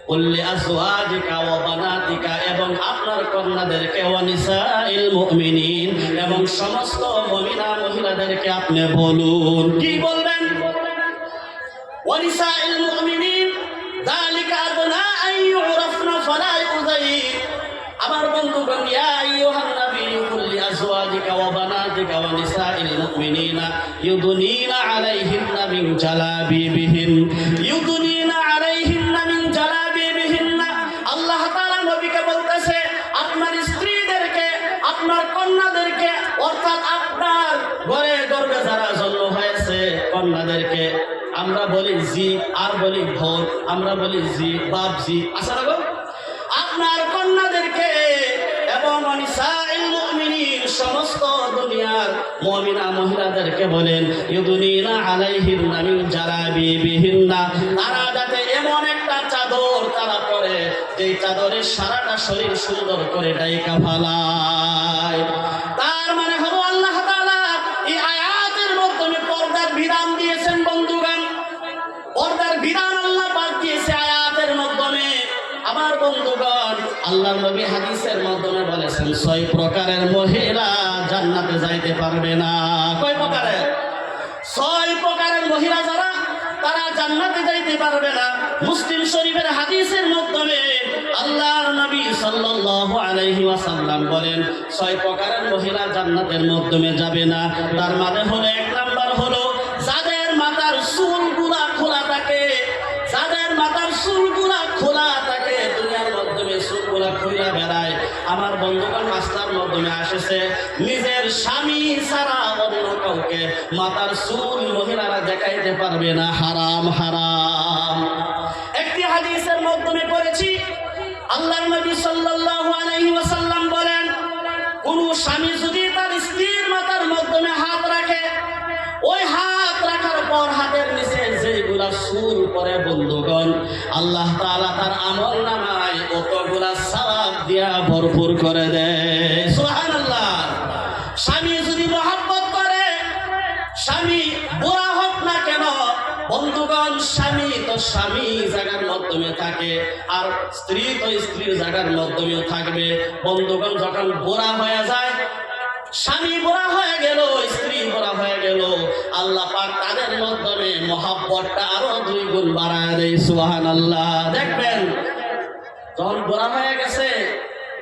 কুল লিআজওয়াজিকা ওয়া বানাতিকা, এবং আপনার কন্যাদেরকে, ওয়া নিসাইল মুমিনিন, এবং সমস্ত মুমিনা মহিলাদেরকে আপনি বলুন। কি বলবেন? ওয়া নিসাইল মুমিনিন যালিকা আদনা আন ইউরাফনা ফালা ইউযাইন। আমার বন্ধুগণ, ইয়া আইয়ুহান নাবিয়্যু কুল লিআজওয়াজিকা ওয়া বানাতিকা ওয়া নিসাইল মুমিনিনা ইউদনিনা আলাইহিন্না মিন জালাবিবিহিন, ইউদনিনা আলাইহিন্না মিন জালাবিবিহিন। আল্লাহ তাআলা নবীকে বলতেছে, আপনার স্ত্রীদেরকে, আপনার কন্যাদেরকে, অর্থাৎ আপনার ঘরে গর্ভে যারা জন্ম হয়েছে কন্যাদেরকে, আমরা বলি জি আর বলি ভোর, আমরা বলি জি বাপ জি, আচ্ছা রাখো, আপনার কন্যাদেরকে এবং নিসাইল সমস্ত দুনিয়ার মুমিনা মহিলাদেরকে বলেন ইউদুনিনা আলাইহিন্না মিন জালাবিবিহিন্না, তারা যাতে এমন একটা চাদর তারা পরে যেই চাদরের সারাটা শরীর সুন্দর করে ঢাকা ফেলায়। তার মানে হলো আল্লাহ তাআলা এই আয়াতের মাধ্যমে পর্দার বিধান দিয়েছেন বন্ধুগণ। পর্দার বিধান আল্লাহ পাক দিয়েছে আয়াতের মাধ্যমে। আমার বন্ধুগণ, আল্লাহর নবী হাদিসের মাধ্যমে বলেছেন 6 প্রকারের মহিলা জান্নাতে যাইতে পারবে না। কয় প্রকারের? 6 প্রকারের মহিলা যারা, তারা জান্নাতে যাইতে পারবে না। মুসলিম শরীফের হাদিসের মাধ্যমে আল্লাহর নবী সাল্লাল্লাহু আলাইহি ওয়াসাল্লাম বলেন 6 প্রকারের মহিলা জান্নাতের মাধ্যমে যাবে না। তার মানে হলো 1 নাম্বার হলো যাদের মাথার চুলগুলা খোলা থাকে, যাদের মাথার চুলগুলা খোলা থাকে, দুনিয়ার মাধ্যমে চুলগুলা খোলা বেড়ায়। আমার বন্ধুগণ, রাস্তার মাধ্যমে আসেছে নিজের স্বামী ছাড়া অন্য কাউকে মাথার চুল মহিলারা দেখাইতে পারবে না। হারাম হারাম। একটি হাদিসের মাধ্যমে পড়েছি আল্লাহর নবী সাল্লাল্লাহু আলাইহি ওয়াসাল্লাম বলেন কোন স্বামী যদি তার স্ত্রীর মাথার মাধ্যমে হাত রাখে, ওই হাত রাখার পর হাতের নিচে যেগুলা চুল পরে বন্ধুগণ, আল্লাহ তাআলা তার আমলনামায় কতগুলা সওয়াব দিয়া ভরপুর করে দেয়। সুবহানাল্লাহ। স্বামী যদি মহব্বত করে, স্বামী বুড়া হোক না কেন বন্ধুগণ, স্বামী তো স্বামী জায়গার মাধ্যমে থাকে, আর স্ত্রী তো স্ত্রীর জায়গার মাধ্যমেও থাকবে। বন্ধুগণ, যখন বুড়া হয়ে যায়, স্বামী বুড়া হয়ে গেল, স্ত্রী বুড়া হয়ে গেল, আল্লাহ পাক তাদের মাধ্যমে মহব্বতটা আরো 2 গুণ বাড়ায় দেয়। সুবহানাল্লাহ। দেখবেন যখন বুড়া হয়ে গেছে,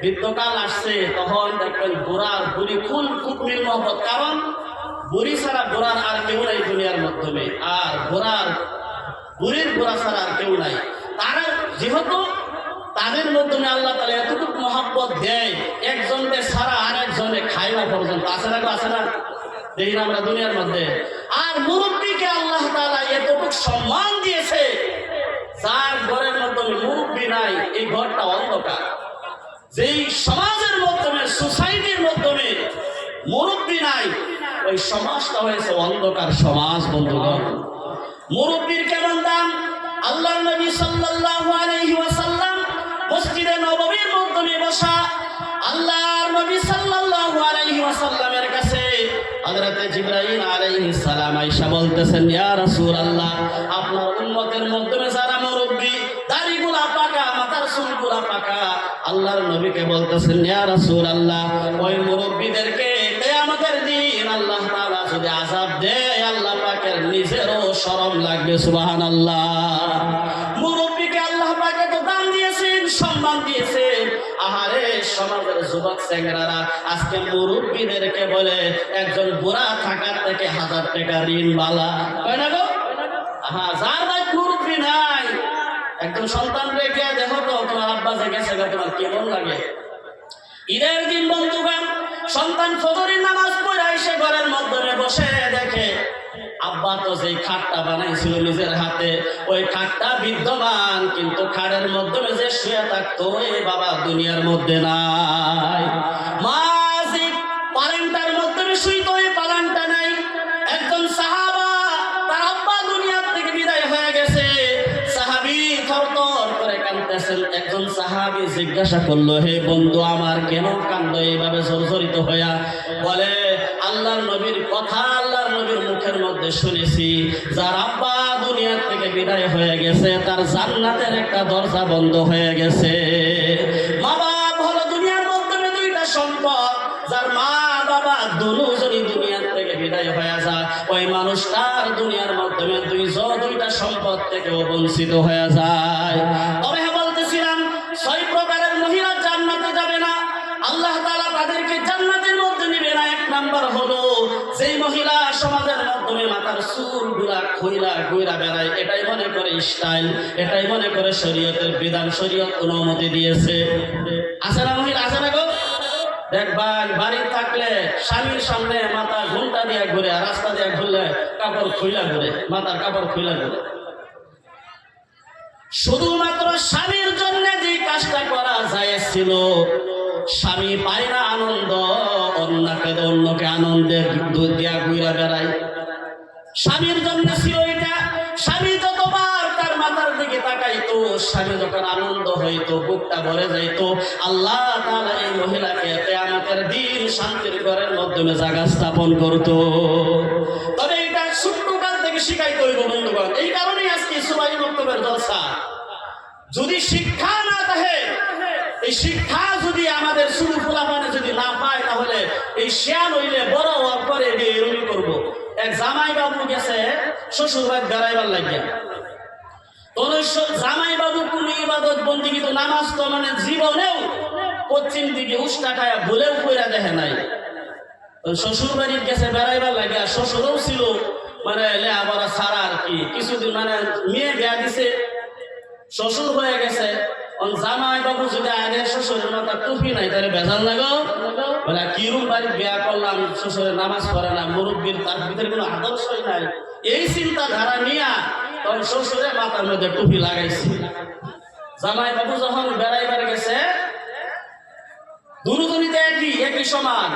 বৃদ্ধকাল আসছে, তখন দেখবেন বুড়ার বুড়ি খুব মিল মহব্বত। কারণ বুড়ি ছাড়া বুড়ার আর কেউ নাই দুনিয়ার মাধ্যমে, আর বুড়ির বুড়া ছাড়া আর কেউ নাই। তারা যেহেতু তাদের মাধ্যমে আল্লাহ তাআলা এতটুকু মহব্বত দেয়, একজনকে ছাড়া আর একজনে খায় না পর্যন্ত। আছে না? আছে না? দেখি না আমরা দুনিয়ার মধ্যে। আর মুরব্বীকে আল্লাহ তাআলা এতটুকু সম্মান দিয়েছে, যার ঘরের মাধ্যমে মুরব্বী নাই, এই ঘরটা অন্ধকার। যেই সমাজের মাধ্যমে, সোসাইটির মাধ্যমে মুরব্বী নাই, ওই সমাজটা হয়েছে অন্ধকার সমাজ। বন্ধুগণ, মুরব্বীর কেমন দাম? আল্লাহর নবী সাল্লাল্লাহু আলাইহি ওয়াসাল্লাম মসজিদে নববীর মাধ্যমে বসা আল্লাহর নবী সাল্লাল্লাহু আলাইহি ওয়াসাল্লামের কাছে হযরত জিবরাইল আলাইহিস সালাম আয়েশা বলতেছেন, ইয়া রাসূলুল্লাহ, আপনার উম্মতের মাধ্যমে যারা মুরব্বী, দাড়িগুলা পাকা, মাথার চুলগুলা পাকা, আল্লাহর নবীকে বলতেছেন, ইয়া রাসূলুল্লাহ, ওই মুরব্বীদেরকে কিয়ামতের দিন আল্লাহ তাআলা যদি আযাব দেয়, আল্লাহ পাকের নিজেরও শরম লাগবে। সুবহানাল্লাহ। মুরব্বীকে আল্লাহ পাক এত দাম দিয়েছেন, সম্মান দিয়েছেন। আহারে, সমাজের যুবক ছেলেরা আজকে মুরব্বীদেরকে বলে একজন বুড়া থাকার থেকে 1000 টাকা ঋণ বালা। কয় না গো? যার ভাই মুরব্বী নাই, একজন সন্তান রেখে দেখো তো তোমার আব্বা যে গেছে, তোমার কেমন লাগে? ঈদের দিন বন্ধুগণ, সন্তান ফজরের নামাজ পড়ে এসে ঘরের মাধ্যমে বসে দেখে আব্বা তো যেই খাটটা বানাইছিল নিজের হাতে, ওই খাটটা বিদ্যমান, কিন্তু খাটের মাধ্যমে যে শুয়ে থাকতো, এই বাবা দুনিয়ার মধ্যে নাই। মা যে পালনটার মাধ্যমে শুইতো, এই পালনটা নাই। একজন সাহাবা, তার আব্বা দুনিয়ার থেকে বিদায় হয়ে গেছে, সাহাবী থরথর করে কাঁদতেছেন। একজন সাহাবী জিজ্ঞাসা করলো, হে বন্ধু আমার, কেন কান্দো এইভাবে জর্জরিত হইয়া? বলে, আল্লাহর নবীর কথা আল্লাহর নবীর মুখের মধ্যে শুনেছি, যার আব্বা দুনিয়ার থেকে বিদায় হয়ে গেছে, তার জান্নাতের একটা দরজা বন্ধ হয়ে গেছে। মা বাপ হলো দুনিয়ার মাধ্যমে 2টা সম্পদ, যার মা বাবা দুজনই দুনিয়ার থেকে বিদায় হয়ে যায়, ওই মানুষটার দুনিয়ার মাধ্যমে 2টা সম্পদ থেকে বঞ্চিত হয়ে যায়। তবে বলতেছিলাম 6 প্রকারের মহিলা জান্নাতে যাবে না, আল্লাহ তাআলা তাদেরকে জান্নাতের মধ্যে নেবে না। 1 নাম্বার হলো যেই মহিলা সমাজের মাধ্যমে মাথার চুলগুলা খইলা বেড়ায়, এটাই মনে করে স্টাইল, এটাই মনে করে শরীয়তের বিধান, শরীয়ত অনুমতি দিয়েছে। আছে না মহিলা? আছে না গো? দেখবেন বাড়ি থাকলে স্বামীর সামনে মাথা ঘুমটা দিয়ে ঘুরে, আর রাস্তা দিয়ে ঘুরলে কাপড় খুইলা ঘুরে, মাথার কাপড় খুইলা ঘুরে। শুধুমাত্র স্বামীর জন্য যে কাজটা করা যায় ছিল, স্বামী পায় না আনন্দ, অন্য অন্যকে আনন্দের দুধ দিয়া ঘুরা বেড়ায়। স্বামীর জন্য ছিল এটা। স্বামী যতবার তার মাথার দিকে তাকাইতো, স্বামী যখন আনন্দ হইতো, বুকটা ভরে যাইতো, আল্লাহ তাআলা এই মহিলাকে কিয়ামতের দিন শান্তির ঘরের মাধ্যমে জায়গা স্থাপন করত। তবে এটা ছোট্টকাল থেকে শিখাইতে হইব বন্ধুগণ। এই কারণেই আজকে সুবাই বক্তব্যের জলসা। যদি শিক্ষা না থাকে, এই শিক্ষা যদি আমাদের শুরু ফলাফলে যদি না পায়, তাহলে এই শিয়ান হইলে বড় হওয়ার পরে এরকমই করবো। এক জামাই বাবু গেছে শ্বশুর বাড়ি বেড়াইবার লাগিয়া। জামাই বাবু কোন ইবাদত বন্দিগি তো নামাজ তো মানে জীবনেও পশ্চিম দিকে উষ্টা খায়া ভুলেও কইরা দেখে নাই। শ্বশুর বাড়ি গেছে বেড়াইবার লাগিয়া। শ্বশুরও ছিল মানে লেখাপড়া ছাড়া আর কি, কিছুদিন মানে মেয়ে বিয়া দিছে, শ্বশুর হয়ে গেছে। জামাই বাবু যদি আগে শ্বশুরের মাথা টুপি নাই তাহলে বেজাল লাগো বলে কিরম বাড়ি বিয়া করলাম, শ্বশুরের নামাজ পড়ে না, মুরব্বীর তার ভিতরে কোনো আদর্শই নাই। এই চিন্তাধারা নিয়া তখন শ্বশুরের মাথার মধ্যে টুপি লাগাইছি। জামাই বাবু যখন বেড়াইবার গেছে, দুজনিতে একই সমান।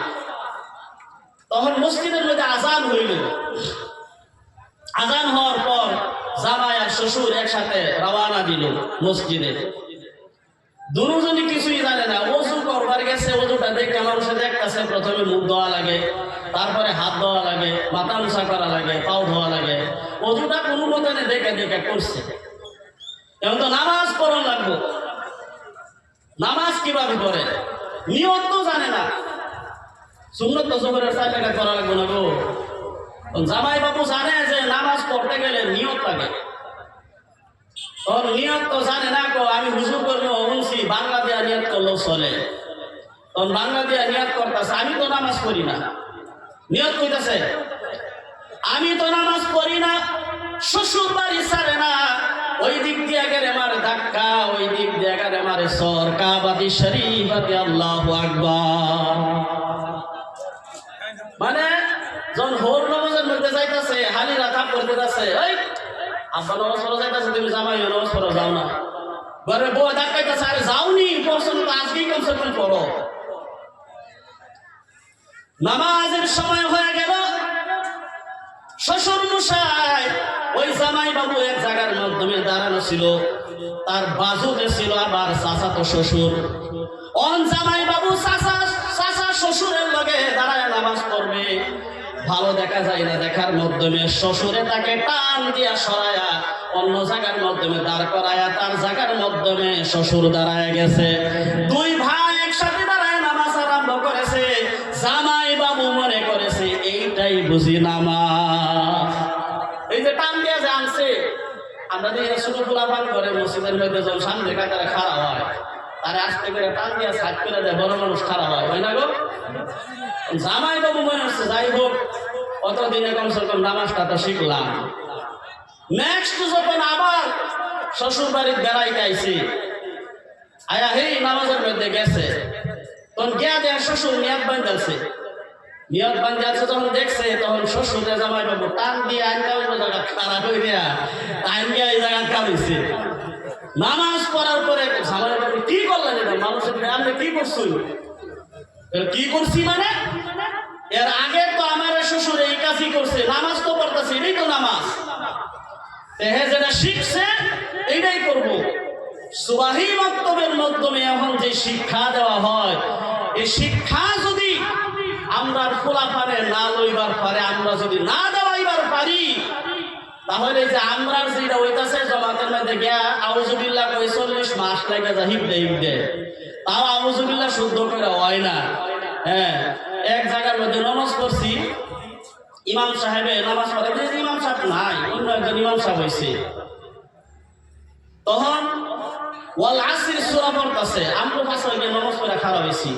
তখন মসজিদের মধ্যে আজান হইল। আজান হওয়ার পর জামাই আর শ্বশুর একসাথে রওনা দিল মসজিদে। দুজনই কিছুই জানে না। ওযু করবার গেছে, ওযুটা দেখে মানুষে দেখতেছে প্রথমে মুখ ধোয়া লাগে, তারপরে হাত ধোয়া লাগে, মাথা মুছা করা লাগে, পাও ধোয়া লাগে। ওযুটা কোনো মতে দেখে দেখে করছে। এখন তো নামাজ পড়ন লাগবো। নামাজ কিভাবে করে নিয়ত তো জানে না। সুন্নত তো জোহরের 4 টাকা করা লাগবে না গো। জামাই বাবু জানে যে নামাজ পড়তে গেলে নিয়ত লাগে। ওর নিয়ত তো জানে না। আমি হুজুর করবো শুনছি বাংলা দিয়া নিয়ত করলেও চলে। তখন বাংলা দিয়া নিয়ত করতেছে, আমি তো নামাজ পড়ি না। নিয়ত কইতাছে আমি তো নামাজ পড়ি না, শ্বশুর বাড়ি ছাড়ে না, ওই দিক দিয়ে গেলে আমার ধাক্কা, ওই দিক দিয়ে গেলে আমার সর, কাবাতি শরীফাতে আল্লাহু আকবার। মানে যখন হোর নামাজের মধ্যে যাইতাছে, হালিরা কাপ করতে যাচ্ছে, এই আব্বা নামাজ পড়া যাইতাছে, তুমি জামাই নামাজ পড়া যাও না। ঘরে বউ ধাক্কাইতেছে, আরে যাওনি, পড়ছন তো আজকেই কমসে কম পড়ো। নামাজের সময় হয়ে গেল। শ্বশুর মশাই ওই জামাই বাবু এক জায়গার মাধ্যমে দাঁড়ানো ছিল, তার বাজুতে ছিল আবার চাচাতো শ্বশুর। অন জামাই বাবু চাচা শ্বশুরের লগে দাঁড়ায় নামাজ পড়বে। ভালো দেখা যায় না, দেখার মাধ্যমে শ্বশুরে তাকে টান দিয়া সরায়া অন্য জায়গার মাধ্যমে দাঁড় করায়া তার জায়গার মাধ্যমে শ্বশুর দাঁড়ায় গেছে। দুই ভাই একসাথে দাঁড়ায় নামাজ আরম্ভ করেছে। জামাই বাবু মনে করেছে এইটাই বুঝি নামাজ। এই যে টান দিয়া যে আনছে, আমরা যে ছোট গোলাপান করে মসজিদের মধ্যে যখন সামনে কাতারে খাড়া হয়, তারা আস্তে করে টান দিয়া সাইড করে দেয়, বড় মানুষ খাড়া হয় না গো। জামাই বাবু মনে হচ্ছে যাই হোক অতদিনে কমসে কম নামাজটা তো শিখলাম। নেক্সট যখন আবার শ্বশুর বাড়ির বেড়াইতে আইছি, আয়া হেই নামাজের মধ্যে গেছে, তখন গিয়া দেয় শ্বশুর নিয়াত বাঁধাচ্ছে। নিয়ত বাঁধাচ্ছে যখন দেখছে, তখন শ্বশুরে জামাই বাবু টান দিয়ে আনতে ওই জায়গা খারাপ হয়ে দেয়া টান দিয়ে এই জায়গা কামিছে। নামাজ পড়ার পরে জামাই বাবু কি করলেন, এটা মানুষের আপনি কি করছেন? কি করছি মানে এর আগে তো আমার শ্বশুর এই কাজই করছে, নামাজ তো পড়তেছে, এটাই তো নামাজ। যেটা শিখছে এইটাই করবো। সুবাহি বক্তব্যের মাধ্যমে এখন যে শিক্ষা দেওয়া হয়, এই শিক্ষা যদি আমরা খোলাফারে না লইবার পারে, আমরা যদি না দেওয়াইবার পারি, তাহলে যে আমরা যেটা হইতাছে জমাতের মধ্যে গিয়া আউযুবিল্লাহ কই 40 মাস লাগে যা হিবদে তাও আউযুবিল্লাহ শুদ্ধ করে হয় না। হ্যাঁ, এক জায়গার মধ্যে নামাজ পড়ছি, ইমাম সাহেবে নামাজ পড়ে, ইমাম সাহেব নাই, অন্য একজন ইমাম সাহেব হয়েছে। তখন ওয়াল আসর সূরা পড়তেছে, আমরা পাশে গিয়ে নামাজ পড়ে খারাপ হয়েছি।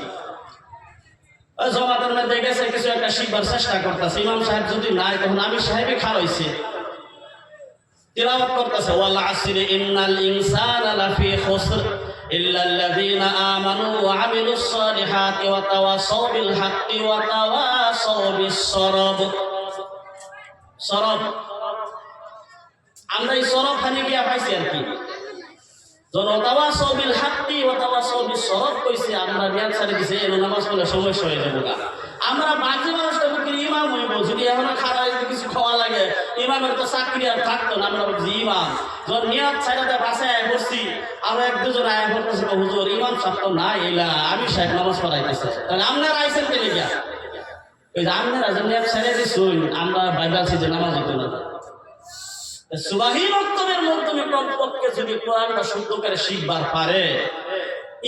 জমাতের মধ্যে গেছে কিছু একটা শিখবার চেষ্টা করতেছে, ইমাম সাহেব যদি নাই, তখন আমি সাহেবে খারাপ হয়েছে, তিলাওয়াত করতেছে ওয়াল আসরি ইন্নাল ইনসানা লাফি খুসর ইল্লাল্লাযীনা আমানু ওয়া আমিলুস সালিহাতি ওয়া তাওয়াসাউ বিল হাক্কি ওয়া তাওয়াসাউ বিস সরব। সরব আমরা এই সরব খানি গিয়া পাইছি আর কি, যখন তাওয়াসাউ বিল হাক্কি ওয়া তাওয়াসাউ বিস সরব কইছি, আমরা নিয়াত ছাড়ে দিছি এই নামাজ পড়লে সমস্যা হয়ে যাবে। আমরা বাকি মানুষটা বুঝি ইমাম হইব, যদি এখনো খারাপ কিছু খাওয়া লাগে, ইমামের তো চাকরি আর থাকতো না। আমরা বুঝি ইমাম যখন নিয়াত ছাইড়াতে বাসায় আয় বসছি, আরো এক দুজন আয় করতেছে, হুজুর ইমাম সাহেব তো না এলা, আমি সাহেব নামাজ পড়াইতেছে। তাহলে আপনারা আইসেন কে লিখা? ওই যে আপনারা যে নিয়াত ছাইড়া দিচ্ছুন, আমরা বাইবালছি যে নামাজ হইতো না। সুবাহি বক্তব্যের মাধ্যমে কমপক্ষে যদি কোরআনটা শুদ্ধ করে শিখবার পারে,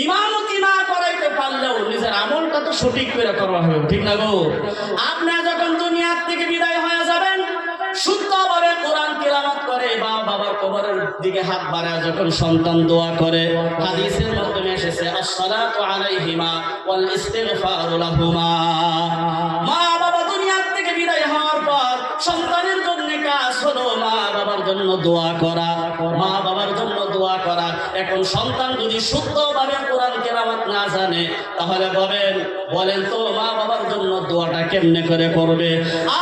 ইমামতি না করাইতে পারলেও নিজের আমলটা তো সঠিক করে করা হবে, ঠিক না গো? আপনি যখন দুনিয়ার থেকে বিদায় হয়ে যাবেন, শুদ্ধভাবে কোরআন তিলাওয়াত করে, মা বাবার কবরের দিকে হাত বাড়ায় যখন সন্তান দোয়া করে, হাদিসের মাধ্যমে এসেছে আসসালাতু আলাইহিমা ওয়াল ইস্তিগফারু লাহুমা। মা বাবা দুনিয়ার থেকে বিদায় হওয়ার পর সন্তানের জন্য কাজ হলো মা বাবার জন্য দোয়া করা, মা বাবার জন্য দোয়া করা। এখন সন্তান যদি শুদ্ধভাবে কোরআন তিলাওয়াত না জানে, তাহলে বলেন তো মা বাবার জন্য দোয়াটা কেমনে করে করবে?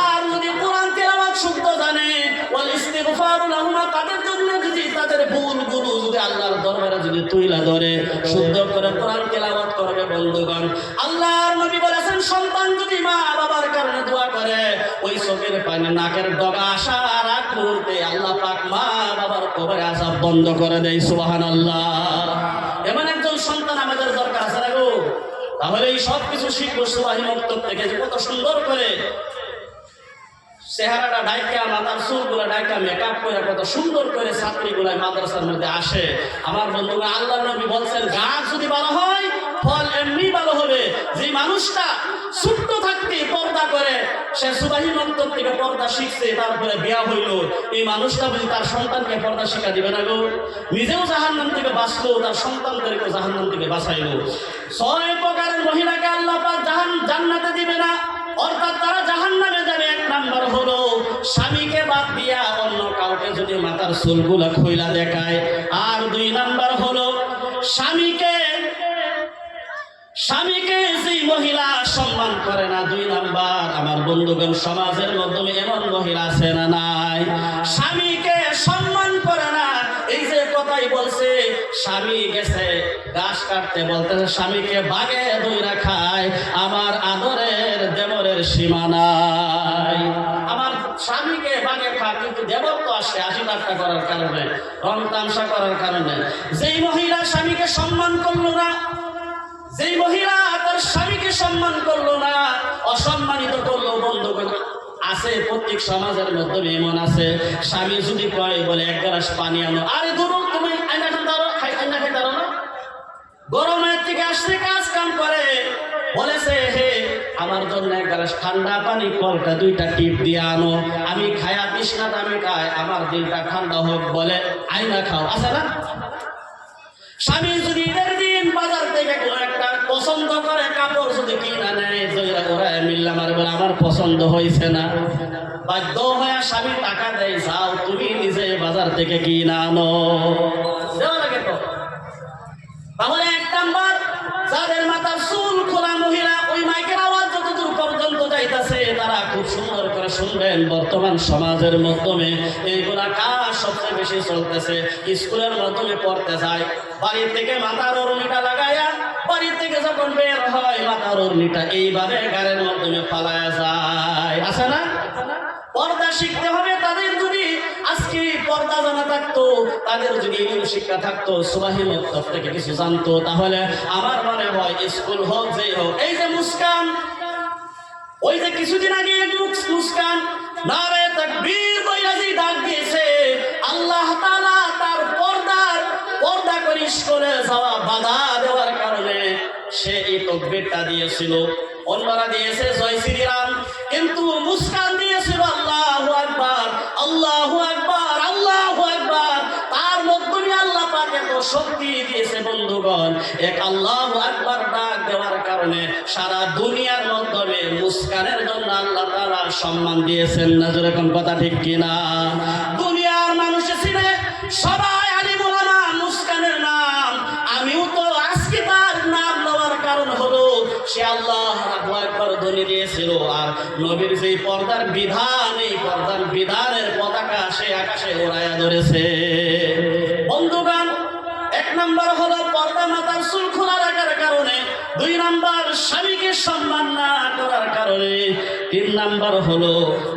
আর যদি কোরআন তিলাওয়াত শুদ্ধ জানে, ওয়াল ইস্তিগফারু লাহুমা, তাদের জন্য যদি তাদের ভুলগুলো যদি আল্লাহর দরবারে যদি তুইলা ধরে শুদ্ধ করে কোরআন তিলাওয়াত করবে, বন্ধুগণ, আল্লাহর নবী বলেছেন সন্তান যদি মা বাবার কারণে দোয়া করে, ওই চোখের পানি নাকের ডগা আসার আগ মুহূর্তে আল্লাহ পাক মা বাবার কবরে আযাব বন্ধ করে দেয়। সুবহানাল্লাহ। এমন একজন সন্তান আমাদের দরকার আছে না গো? তাহলে এই সব কিছু শিখবো সুবাহি মক্তব থেকে, যে কত সুন্দর করে চেহারাটা ডাইকা, মাথার চুলগুলা ডাইকা, মেকআপ করে কত সুন্দর করে ছাত্রীগুলা মাদ্রাসার মধ্যে আসে। আমার বন্ধুরা, আল্লাহ নবী বলছেন গাছ যদি ভালো হয় ফল এমনি ভালো হবে। যে মানুষটা ছোট্ট থাকতে পর্দা করে, সে সুবাহি মক্তব থেকে পর্দা শিখছে, তারপরে বিয়া হইল, এই মানুষটা বুঝি তার সন্তানকে পর্দা শিক্ষা দিবে না গো? নিজেও জাহান্নাম থেকে বাঁচলো, তার সন্তানদেরকেও জাহান্নাম থেকে বাঁচাইলো। 6 প্রকারের মহিলাকে আল্লাহ পাক জান্নাতে দিবে না, অর্থাৎ তারা জাহান্নামে যাবে। 1 নাম্বার হলো স্বামীকে বাদ দিয়া অন্য কাউকে যদি মাথার চুলগুলা খইলা দেখায়। আর 2 নাম্বার হলো স্বামীকে যে মহিলা সম্মান করে না। 2 নাম্বার, আমার বন্ধুগণ, সমাজের মাধ্যমে এমন মহিলা আছে না নাই? স্বামীকে সম্মান করে না। এই যে কথাই বলছে, স্বামী গেছে গাছ কাটতে, বলতেছে স্বামীকে বাগে দইরা খায়, আমার আদরের দেবরের সীমা নাই। আমার স্বামীকে বাগে খায়, কিন্তু দেবর তো আসে 80 টাকা করার কারণে, রং তামসা করার কারণে। যেই মহিলা স্বামীকে সম্মান করলো না, যেই মহিলা তার স্বামীকে সম্মান করলো না, অসম্মানিত করলো, বন্ধুগণ, আছে প্রত্যেক সমাজের মধ্যে এমন আছে, স্বামী যদি কয় বলে 1 গ্লাস পানি আনো, আরে ধরো তুমি আইনা খাইতে পারো না, গরমের থেকে আসছে কাজ কাম করে, বলেছে হে আমার জন্য 1 গ্লাস ঠান্ডা পানি কলটা 2টা টিপ দিয়ে আনো, আমি খায়া তৃষ্ণাটা আমি খাই, আমার দিলটা ঠান্ডা হোক, বলে আইনা খাও, আছে না? স্বামী যদি ঈদের দিন বাজার থেকে কোনো একটা পছন্দ করে কাপড় যদি কিনা নেয়, ওরা মিল্লা মারে, বলে আমার পছন্দ হয়েছে না, বাধ্য হয়ে স্বামী টাকা দেয়, যাও তুমি নিজে বাজার থেকে কিনা আনো, দেওয়া লাগে তো। তাহলে 1 নাম্বার, যাদের মাথার চুল খোলা মহিলা, ওই মাইকের আওয়াজ যতদূর পর্যন্ত যাইতেছে তারা খুব সুন্দর করে শুনবেন। বর্তমান সমাজের মাধ্যমে এইগুলা কাজ সবচেয়ে বেশি চলতেছে। স্কুলের মাধ্যমে পড়তে যায়, বাড়ি থেকে মাথার ওড়নিটা লাগাইয়া, বাড়ি থেকে যখন বের হয় মাথার ওড়নিটা এইভাবে গাড়ির মাধ্যমে ফালায়া যায়, আছে না? পর্দা শিখতে হবে তাদের। যদি আজকে পর্দা জানা থাকতো, তাদের যদি ইলম শিক্ষা থাকতো, সুবাহি মক্তব থেকে কিছু জানতো, তাহলে আমার মনে হয় স্কুল হোক যেই হোক, এই যে মুস্কান, ওই যে কিছুদিন আগে মুস্কান নারে তাকবীর বইলা যে ডাক দিয়েছে, আল্লাহ তাআলা তার পর্দা করে স্কুলে যাওয়া বাধা দেওয়ার কারণে সে এই তাকবীরটা দিয়েছিল। অন্যরা দিয়েছে জয় শ্রীরাম, কিন্তু মুস্কান দিয়েছিল আল্লাহু আকবার, আল্লাহু আকবার, আল্লাহু আকবার। তার মাধ্যমে আল্লাহ পাক এত শক্তি দিয়েছে বন্ধুগণ, এক আল্লাহু আকবার ডাক দেওয়ার কারণে সারা দুনিয়ার মাধ্যমে মুস্কানের জন্য আল্লাহ তাআলা সম্মান দিয়েছেন না? যেরকম কথা ঠিক কিনা? দুনিয়ার মানুষ ছিনে সবাই আলিম ওলামা মুস্কানের নাম, আমিও তো আজকে তার নাম নেওয়ার কারণ হলো সে আল্লাহু আকবার ধ্বনি দিয়েছিল, আর নবীর যেই পর্দার বিধান, এই পর্দার বিধানের পতাকা সে আকাশে উড়াইয়া ধরেছে। বন্ধুগণ, 1 নাম্বার হলো পর্দা মাথার চুল খোলা রাখার কারণে, 2 নাম্বার স্বামীকে সম্মান না করার কারণে, 3 নাম্বার হলো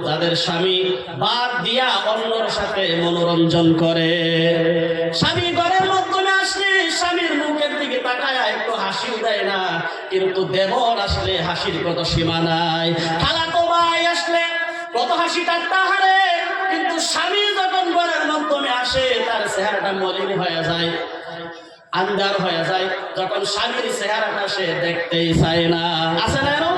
তাদের স্বামী বাদ দিয়া অন্যর সাথে মনোরঞ্জন করে। স্বামী ঘরের মাধ্যমে আসলে স্বামীর মুখের দিকে তাকায় একটু হাসিও দেয় না, কিন্তু দেবর আসলে হাসির কত সীমা নাই, খালাতো ভাই আসলে কত হাসি ঠাট্টা হারে, কিন্তু স্বামী যখন ঘরের মাধ্যমে আসে তার চেহারাটা মলিন হয়ে যায়, আন্ধার হয়ে যায়। যখন স্বামীর চেহারাটা সে দেখতেই চায় না, আছে না এরকম?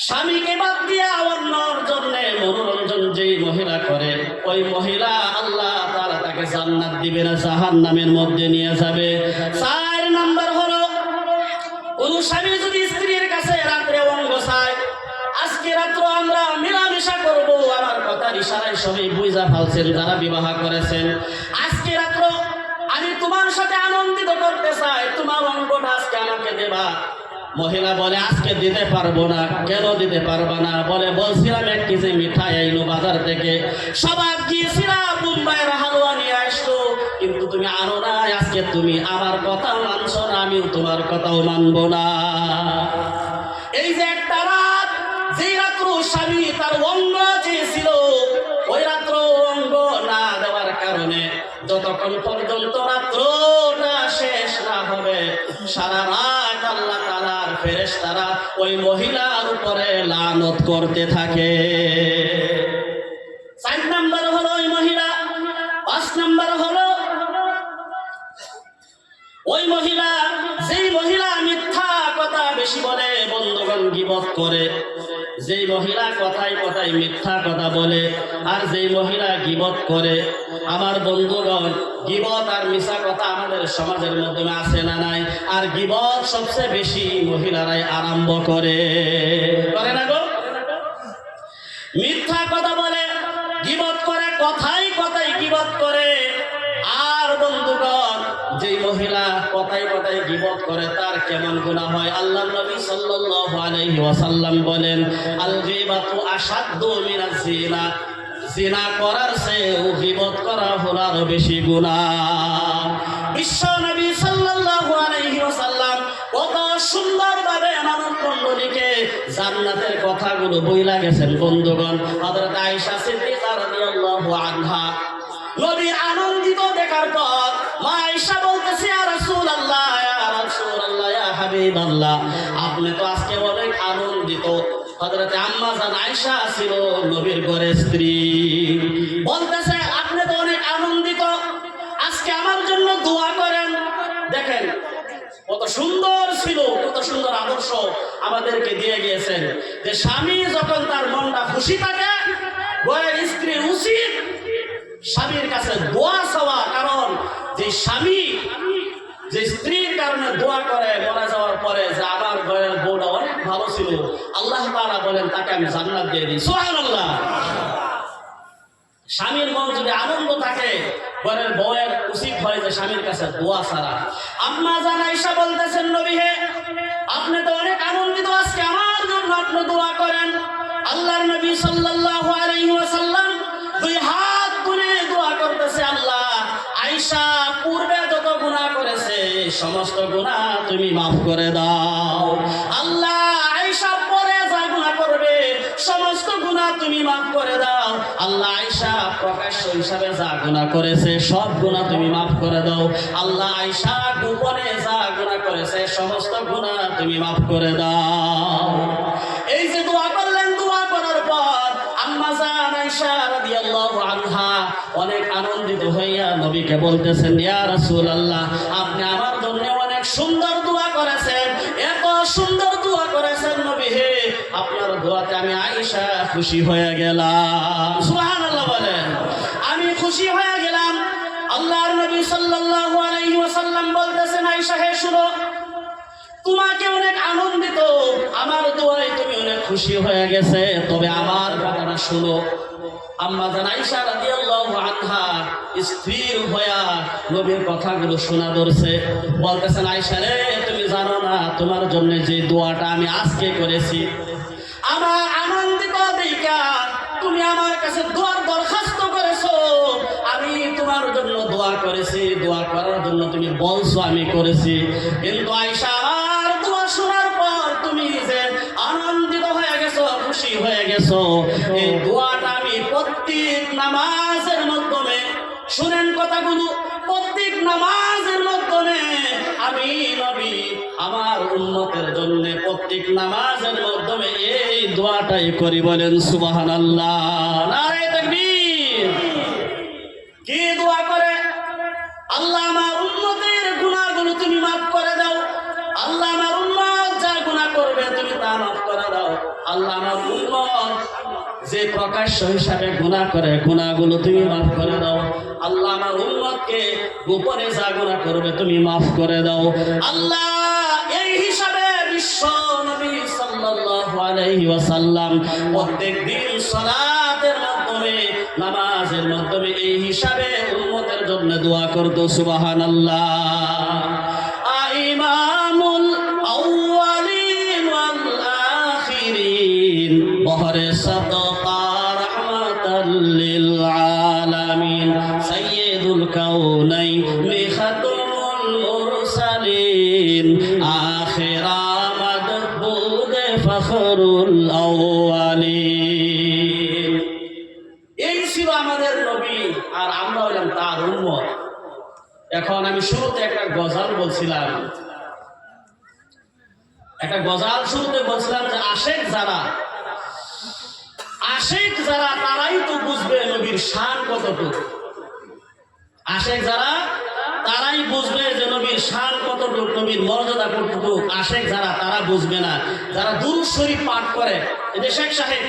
স্বামীকে বাদ দিয়া অন্যর জন্য মনোরঞ্জন যেই মহিলা করে, ওই মহিলা আল্লাহ তাআলা তাকে জান্নাত দিবে না, জাহান্নামের মধ্যে নিয়ে যাবে। 4 নাম্বার হলো কোন স্বামী যদি স্ত্রীর কাছে রাত্রে অঙ্গ চায়, আজকে রাত্র আমরা মেলামেশা করবো, আমার কথার ইশারায় সবাই বুঝা ফেলছেন যারা বিবাহ করেছেন, আজকে রাত্র আমি তোমার সাথে আনন্দিত করতে চাই, তোমার অঙ্গটা আজকে আমাকে দেবা। মহিলা বলে আজকে দিতে পারবো না। কেন দিতে পারবা না? বলে বলছিলাম 1 কেজি মিঠাই আইনো বাজার থেকে, সবাই গিয়েছিলাম মুম্বাইয়ের হালুয়া নিয়ে আসলো, কিন্তু তুমি আনো না, আজকে তুমি আমার কথা মানছো না, আমিও তোমার কথাও মানবো না। এই যে একটা রাত, যে রাত্র স্বামী তার অঙ্গ চেয়েছিল, ওই রাত্র অঙ্গ না দেওয়ার কারণে যতক্ষণ পর্যন্ত রাত্রটা শেষ না হবে, সারা রাত আল্লাহ তাআলার ফেরেশতারা ওই মহিলার উপরে লানত করতে থাকে। 4 নাম্বার হলো ওই মহিলা। 5 নাম্বার হলো ওই মহিলা, যেই মহিলা মিথ্যা কথা বেশি বলে, বন্ধুগণ গীবত করে, যেই মহিলা কথায় কথায় মিথ্যা কথা বলে, আর যেই মহিলা গীবত করে, আমার বন্ধুগণ গীবত আর মিথ্যা কথা আমাদের সমাজের মধ্যে আছে না নাই? আর গীবত সবচেয়ে বেশি মহিলারাই আরম্ভ করে না গো? মিথ্যা কথা বলে, গীবত করে, কথায় কথায় গীবত করে। আর বন্ধুগণ যেই মহিলা কথায় কথায় গীবত করে তার কেমন গুনাহ হয়? আল্লাহর নবী সাল্লাল্লাহু আলাইহি ওয়াসাল্লাম বলেন, আল গীবাতু আশাদ্দু মিনাজ জিনা, জিনা করার চেয়েও গীবত করা হলো আরো বেশি গুনাহ। বিশ্ব নবী সাল্লাল্লাহু আলাইহি ওয়াসাল্লাম কত সুন্দরভাবে মানব মণ্ডলীকে জান্নাতের কথাগুলো বইলা গেছেন বন্ধুগণ। হযরত আয়েশা সিদ্দিকা রাদিয়াল্লাহু আনহা নবীর আনন্দিত দেখার পর মা আয়েশা বলতেছে, ইয়া রাসূলুল্লাহ, ইয়া রাসূলুল্লাহ, ইয়া হাবিবাল্লাহ, আপনি তো আজকে অনেক আনন্দিত। হযরত আম্মা জান আয়েশা ছিল নবীর ঘরের স্ত্রী, বলতেছে আপনি তো অনেক আনন্দিত, আজকে আমার জন্য দোয়া করেন। দেখেন কত সুন্দর ছিল, কত সুন্দর আদর্শ আমাদেরকে দিয়ে গিয়েছেন, যে স্বামী যখন তার মনটা খুশি থাকে, ঘরের স্ত্রী উচিত স্বামীর কাছে দোয়া চাওয়া। কারণ যে স্বামী যে স্ত্রীর কারণে দোয়া করে মারা যাওয়ার পরে, যে আমার ঘরের বউটা অনেক ভালো ছিল, আল্লাহ তাআলা বলেন তাকে আমি জান্নাত দিয়ে দিই। সুবহানাল্লাহ। স্বামীর মন যদি আনন্দ থাকে, ঘরের বউয়ের উচিত হয় যে স্বামীর কাছে দোয়া ছাড়া। আম্মা জান আয়েশা বলতেছেন, নবী হে, আপনি তো অনেক আনন্দিত, আজকে আমার জন্য আপনি দোয়া করেন। আল্লাহর নবী সাল্লাল্লাহু আলাইহি ওয়াসাল্লাম 2 হাত তুলে দোয়া করতেছে, আল্লাহ আয়েশা পূর্বে যত গুনাহ করেছে সমস্ত গুনাহ তুমি মাফ করে দাও। আল্লাহ আয়েশা পরে যা গুনাহ করবে সমস্ত গুনাহ তুমি মাফ করে দাও। আল্লাহ আয়েশা প্রকাশ্য হিসাবে যা গুনাহ করেছে সব গুনাহ তুমি মাফ করে দাও। আল্লাহ আয়েশা গোপনে যা গুনাহ করেছে সমস্ত গুনাহ তুমি মাফ করে দাও। এই যে দোয়া করলেন, দোয়া করার পর আম্মা জান আয়েশা রাদিয়াল্লাহু আনহা অনেক আনন্দিত হইয়া নবীকে বলতেছেন, ইয়া রাসূলুল্লাহ, আপনি আমার জন্য অনেক সুন্দর দোয়া করেছেন, এত সুন্দর দোয়া করেছেন নবী হে, আপনার দোয়াতে আমি আয়েশা খুশি হয়ে গেলাম। সুবহানাল্লাহ বলেন, আমি খুশি হয়ে গেলাম। আল্লাহর নবী সাল্লাল্লাহু আলাইহি ওয়াসাল্লাম বলতেছেন, আয়েশা হে শুনো, তোমাকে অনেক আনন্দিত, আমার দোয়ায় তুমি অনেক খুশি হয়ে গেছে, তবে আমার কথাটা শুনো। আম্মা জান আয়েশা রাদিয়াল্লাহু আনহা স্থির হইয়া নবীর কথাগুলো শোনা ধরছে, বলতেছেন, আয়েশা রে, তুমি জানো না তোমার জন্য যে দোয়াটা আমি আজকে করেছি, আমার আনন্দিত দেখা তুমি আমার কাছে দোয়ার দরখাস্ত করেছো, আমি তোমার জন্য দোয়া করেছি, দোয়া করার জন্য তুমি বলছো আমি করেছি, কিন্তু আয়েশা আমার দোয়া শোনার পর তুমি যে আনন্দিত হয়ে গেছো, খুশি হয়ে গেছো, এই দোয়াটা আমি প্রত্যেক নামাজের মাধ্যমে, শুনেন কথাগুলো, প্রত্যেক নামাজের মাধ্যমে আমি নবী আমার উম্মতের জন্য প্রত্যেক নামাজের মাধ্যমে এই দোয়াটাই করি। বলেন সুবহানাল্লাহ, নারে তাকবীর। কি দোয়া করে? আল্লাহ আমার উম্মতের গুনাহগুলো তুমি মাফ করে দাও, আল্লাহ আমার উম্মত যা গুনাহ করবে তুমি তা মাফ করে দাও, আল্লাহ আমার উম্মত যে প্রকাশ্য হিসাবে গুনাহ করে গুনাহগুলো তুমি মাফ করে দাও, আল্লাহ আমার উম্মতকে গোপনে যা গুনাহ করবে তুমি মাফ করে দাও। আল্লাহ এই হিসাবে বিশ্ব নবী সাল্লাল্লাহু আলাইহি ওয়াসাল্লাম প্রত্যেক দিন সালাতের মাধ্যমে, নামাজের মাধ্যমে এই হিসাবে উম্মতের জন্য দোয়া করতো। সুবহানাল্লাহ। ইমামুল আউয়ালিন ওয়াল আখিরিন বহরে সাদকা রাহমাতাল লিল আলামিন সাইয়্যিদুল কাউনাইন খাতামুল মুরসালিন আখিরা মাদবুদ ফখরুল আউয়ালিন। এই ছিল আমাদের নবী, আর আমরা হলাম তার উম্মত। এখন আমি শুরুতে একটা গজল বলছিলাম, শুরুতে বলছিলাম যে আশেক যারা তারাই তো বুঝবে নবীর শান কতটুকু। আশেক যারা তারাই বুঝবে যে নবীর শান কতটুকু, নবীর মর্যাদা কতটুকু। আশেক যারা তারা বুঝবে না। যারা দুরূদ শরীফ পাঠ করে, এই যে শেখ সাহেব,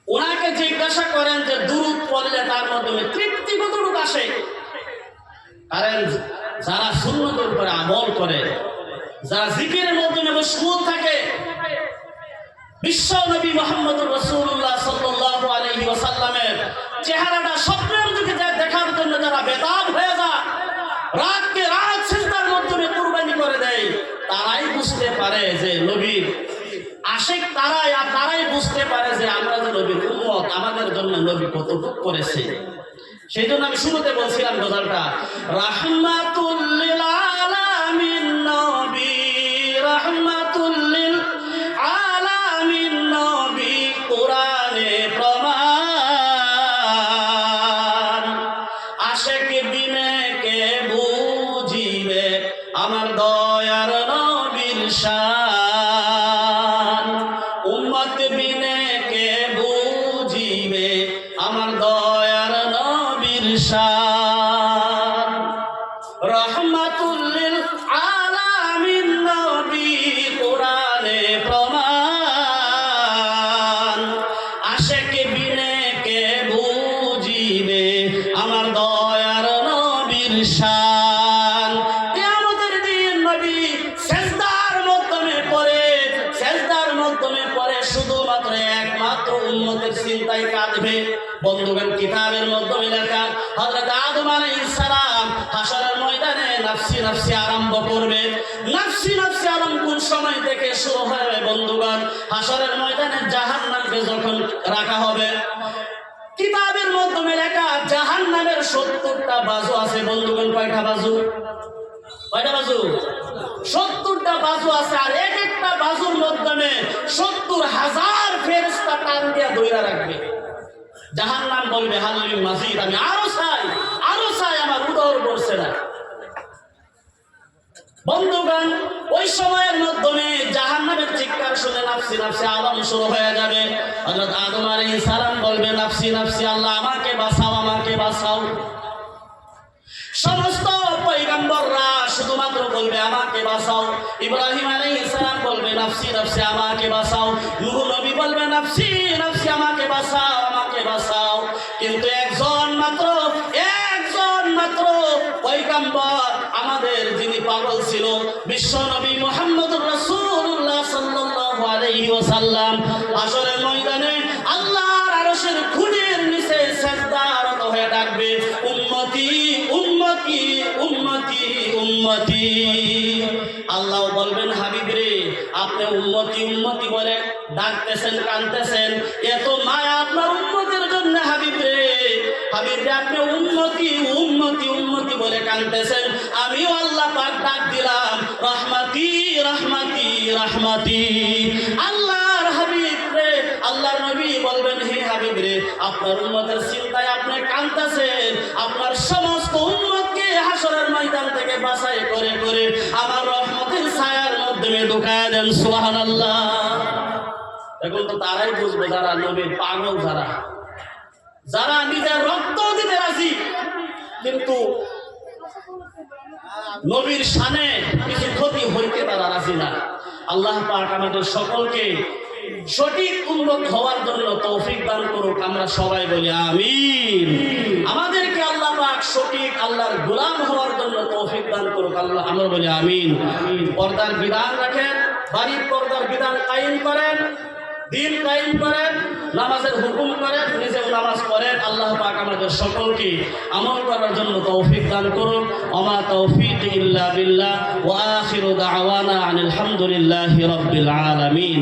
ওনাকে জিজ্ঞাসা করেন যে দুরূদ পড়লে তার মাধ্যমে তৃপ্তি কতটুকু আসে? কারণ যারা সুন্নতের উপরে আমল করে, যারা জিকিরের মাধ্যমে মশগুল থাকে, বিশ্ব নবী মুহাম্মদুর রাসূলুল্লাহ সাল্লাল্লাহু আলাইহি ওয়াসাল্লামের চেহারাটা স্বপ্নের যুগে দেখার জন্য যারা বেতাব হয়ে যায়, রাতকে রাত সিজদার মাধ্যমে কুরবানি করে দেয়, তারাই বুঝতে পারে যে নবীর আশিক তারাই, আর তারাই বুঝতে পারে যে আমরা যে নবীর উম্মত, আমাদের জন্য নবী কতটুকু করেছে। সেই জন্য আমি শুরুতে বলছিলাম গজলটা, রাহমাতুল লিল আলামিন নবী, রাহমাতুল লিল আলামিন নবী কোরআনে প্রমাণ, আশিক বিনে কে বুঝিবে আমার দয়ার নবীর শান, উম্মত বিনে কে বুঝিবে আমার দয়ার নবীর শান, রহমাতুল লিল আলামিন নবী কোরআনে প্রমাণ, আশিক বিনে কে বুঝিবে আমার দয়ার নবীর শান। কিয়ামতের দিন নবী সিজদার মাধ্যমে পড়ে শুধুমাত্র একমাত্র উম্মতের চিন্তায় কাঁদবে। বন্ধুগণ, কিতাবের মাধ্যমে লেখা হযরত আদম আলাইহিস সালাম হাশরের ময়দানে নাফসি নাফসি আরম্ভ করবে। নাফসি নাফসি আরম্ভ কোন সময় থেকে শুরু হবে? বন্ধুগণ, হাশরের ময়দানে জাহান্নামকে যখন রাখা হবে, কিতাবের মাধ্যমে লেখা জাহান্নামের 70টা বাজু আছে। বন্ধুগণ, কয়টা বাজু? 70টা বাজু আছে, আর এক একটা বাজুর মাধ্যমে 70,000 ফেরেশতা টান দিয়া ধইরা রাখবে। জাহান্নাম বলবে হালিম মাজিদ, আমি আরো চাই, আমার উদর পড়ছে না। বন্ধুগণ, ওই সময়ের মাধ্যমে জাহান্নামের চিৎকার শুনে নাফসি নাফসি আদম শুরু হয়ে যাবে। হযরত আদম আলাইহিস সালাম বলবে নাফসি নাফসি, আল্লাহ আমাকে বাঁচাও, আমাকে বাঁচাও। সমস্ত পয়গম্বররা শুধুমাত্র বলবে আমাকে বাঁচাও। ইব্রাহিম আলাইহিস সালাম বলবে নাফসি নাফসি, আমাকে বাঁচাও। নূহ নবী বলবে নাফসি নাফসি, আমাকে বাঁচাও, আমাকে বাঁচাও। কিন্তু একজন মাত্র পয়গম্বর আমাদের, যিনি পাগল ছিল, বিশ্ব নবী মুহাম্মদুর রাসূলুল্লাহ সাল্লাল্লাহু আলাইহি ওয়াসাল্লাম হাশরের ময়দানে আল্লাহর আরশের খুঁটির নিচে সিজদারত হয়ে ডাকবে, উম্মতি উম্মতি উম্মতি উম্মতি। আল্লাহ বলবেন, হাবিব রে, আপনি উম্মতি উম্মতি বলে ডাকতেছেন, কাঁদতেছেন, এত মায়া আপনার উম্মতের জন্য জন্য হাবিব রে, হাবিব রে, আপনি উম্মতি উম্মতি উম্মতি বলে কাঁদতেছেন, আমিও আল্লাহ পাক ডাক দিলাম রহমাতি রহমাতি রহমাতি। আল্লাহর হাবিব রে, আল্লাহর নবী বলবেন হে হাবিব রে, আপনার উম্মতের চিন্তায় আপনি কাঁদতেছেন, আপনার সমস্ত উম্মতকে হাসরের ময়দান থেকে বাছাই করে করে আমার রহমতের ছায়ার মাধ্যমে ঢুকায় দেন। সুবহানাল্লাহ। এখন তো তারাই বুঝবে যারা নবীর পাগল, যারা যারা নিজের রক্ত দিতে রাজি কিন্তু নবীর শানে কিছু ক্ষতি হইতে তারা রাজি না। আল্লাহ পাক আমাদের সকলকে সঠিক উন্নত হওয়ার জন্য তৌফিক দান করুক, আমরা সবাই বলি আমিন। আমাদেরকে আল্লাহ পাক সঠিক আল্লাহর গোলাম হওয়ার জন্য তৌফিক দান করুক, আল্লাহ আমরা বলি আমিন। পর্দার বিধান রাখেন, বাড়ির পর্দার বিধান কায়েম করেন, দিন কায়েম করেন, নামাজের হুকুম করেন, নিজেও নামাজ পড়েন। আল্লাহ পাক আমাদের সকলকে আমল করার জন্য তৌফিক দান করুন। ওমা তৌফিক ইল্লা বিল্লাহ ওয়া আখিরু দাওয়ানা আনিল হামদুলিল্লাহি রাব্বিল আলামিন।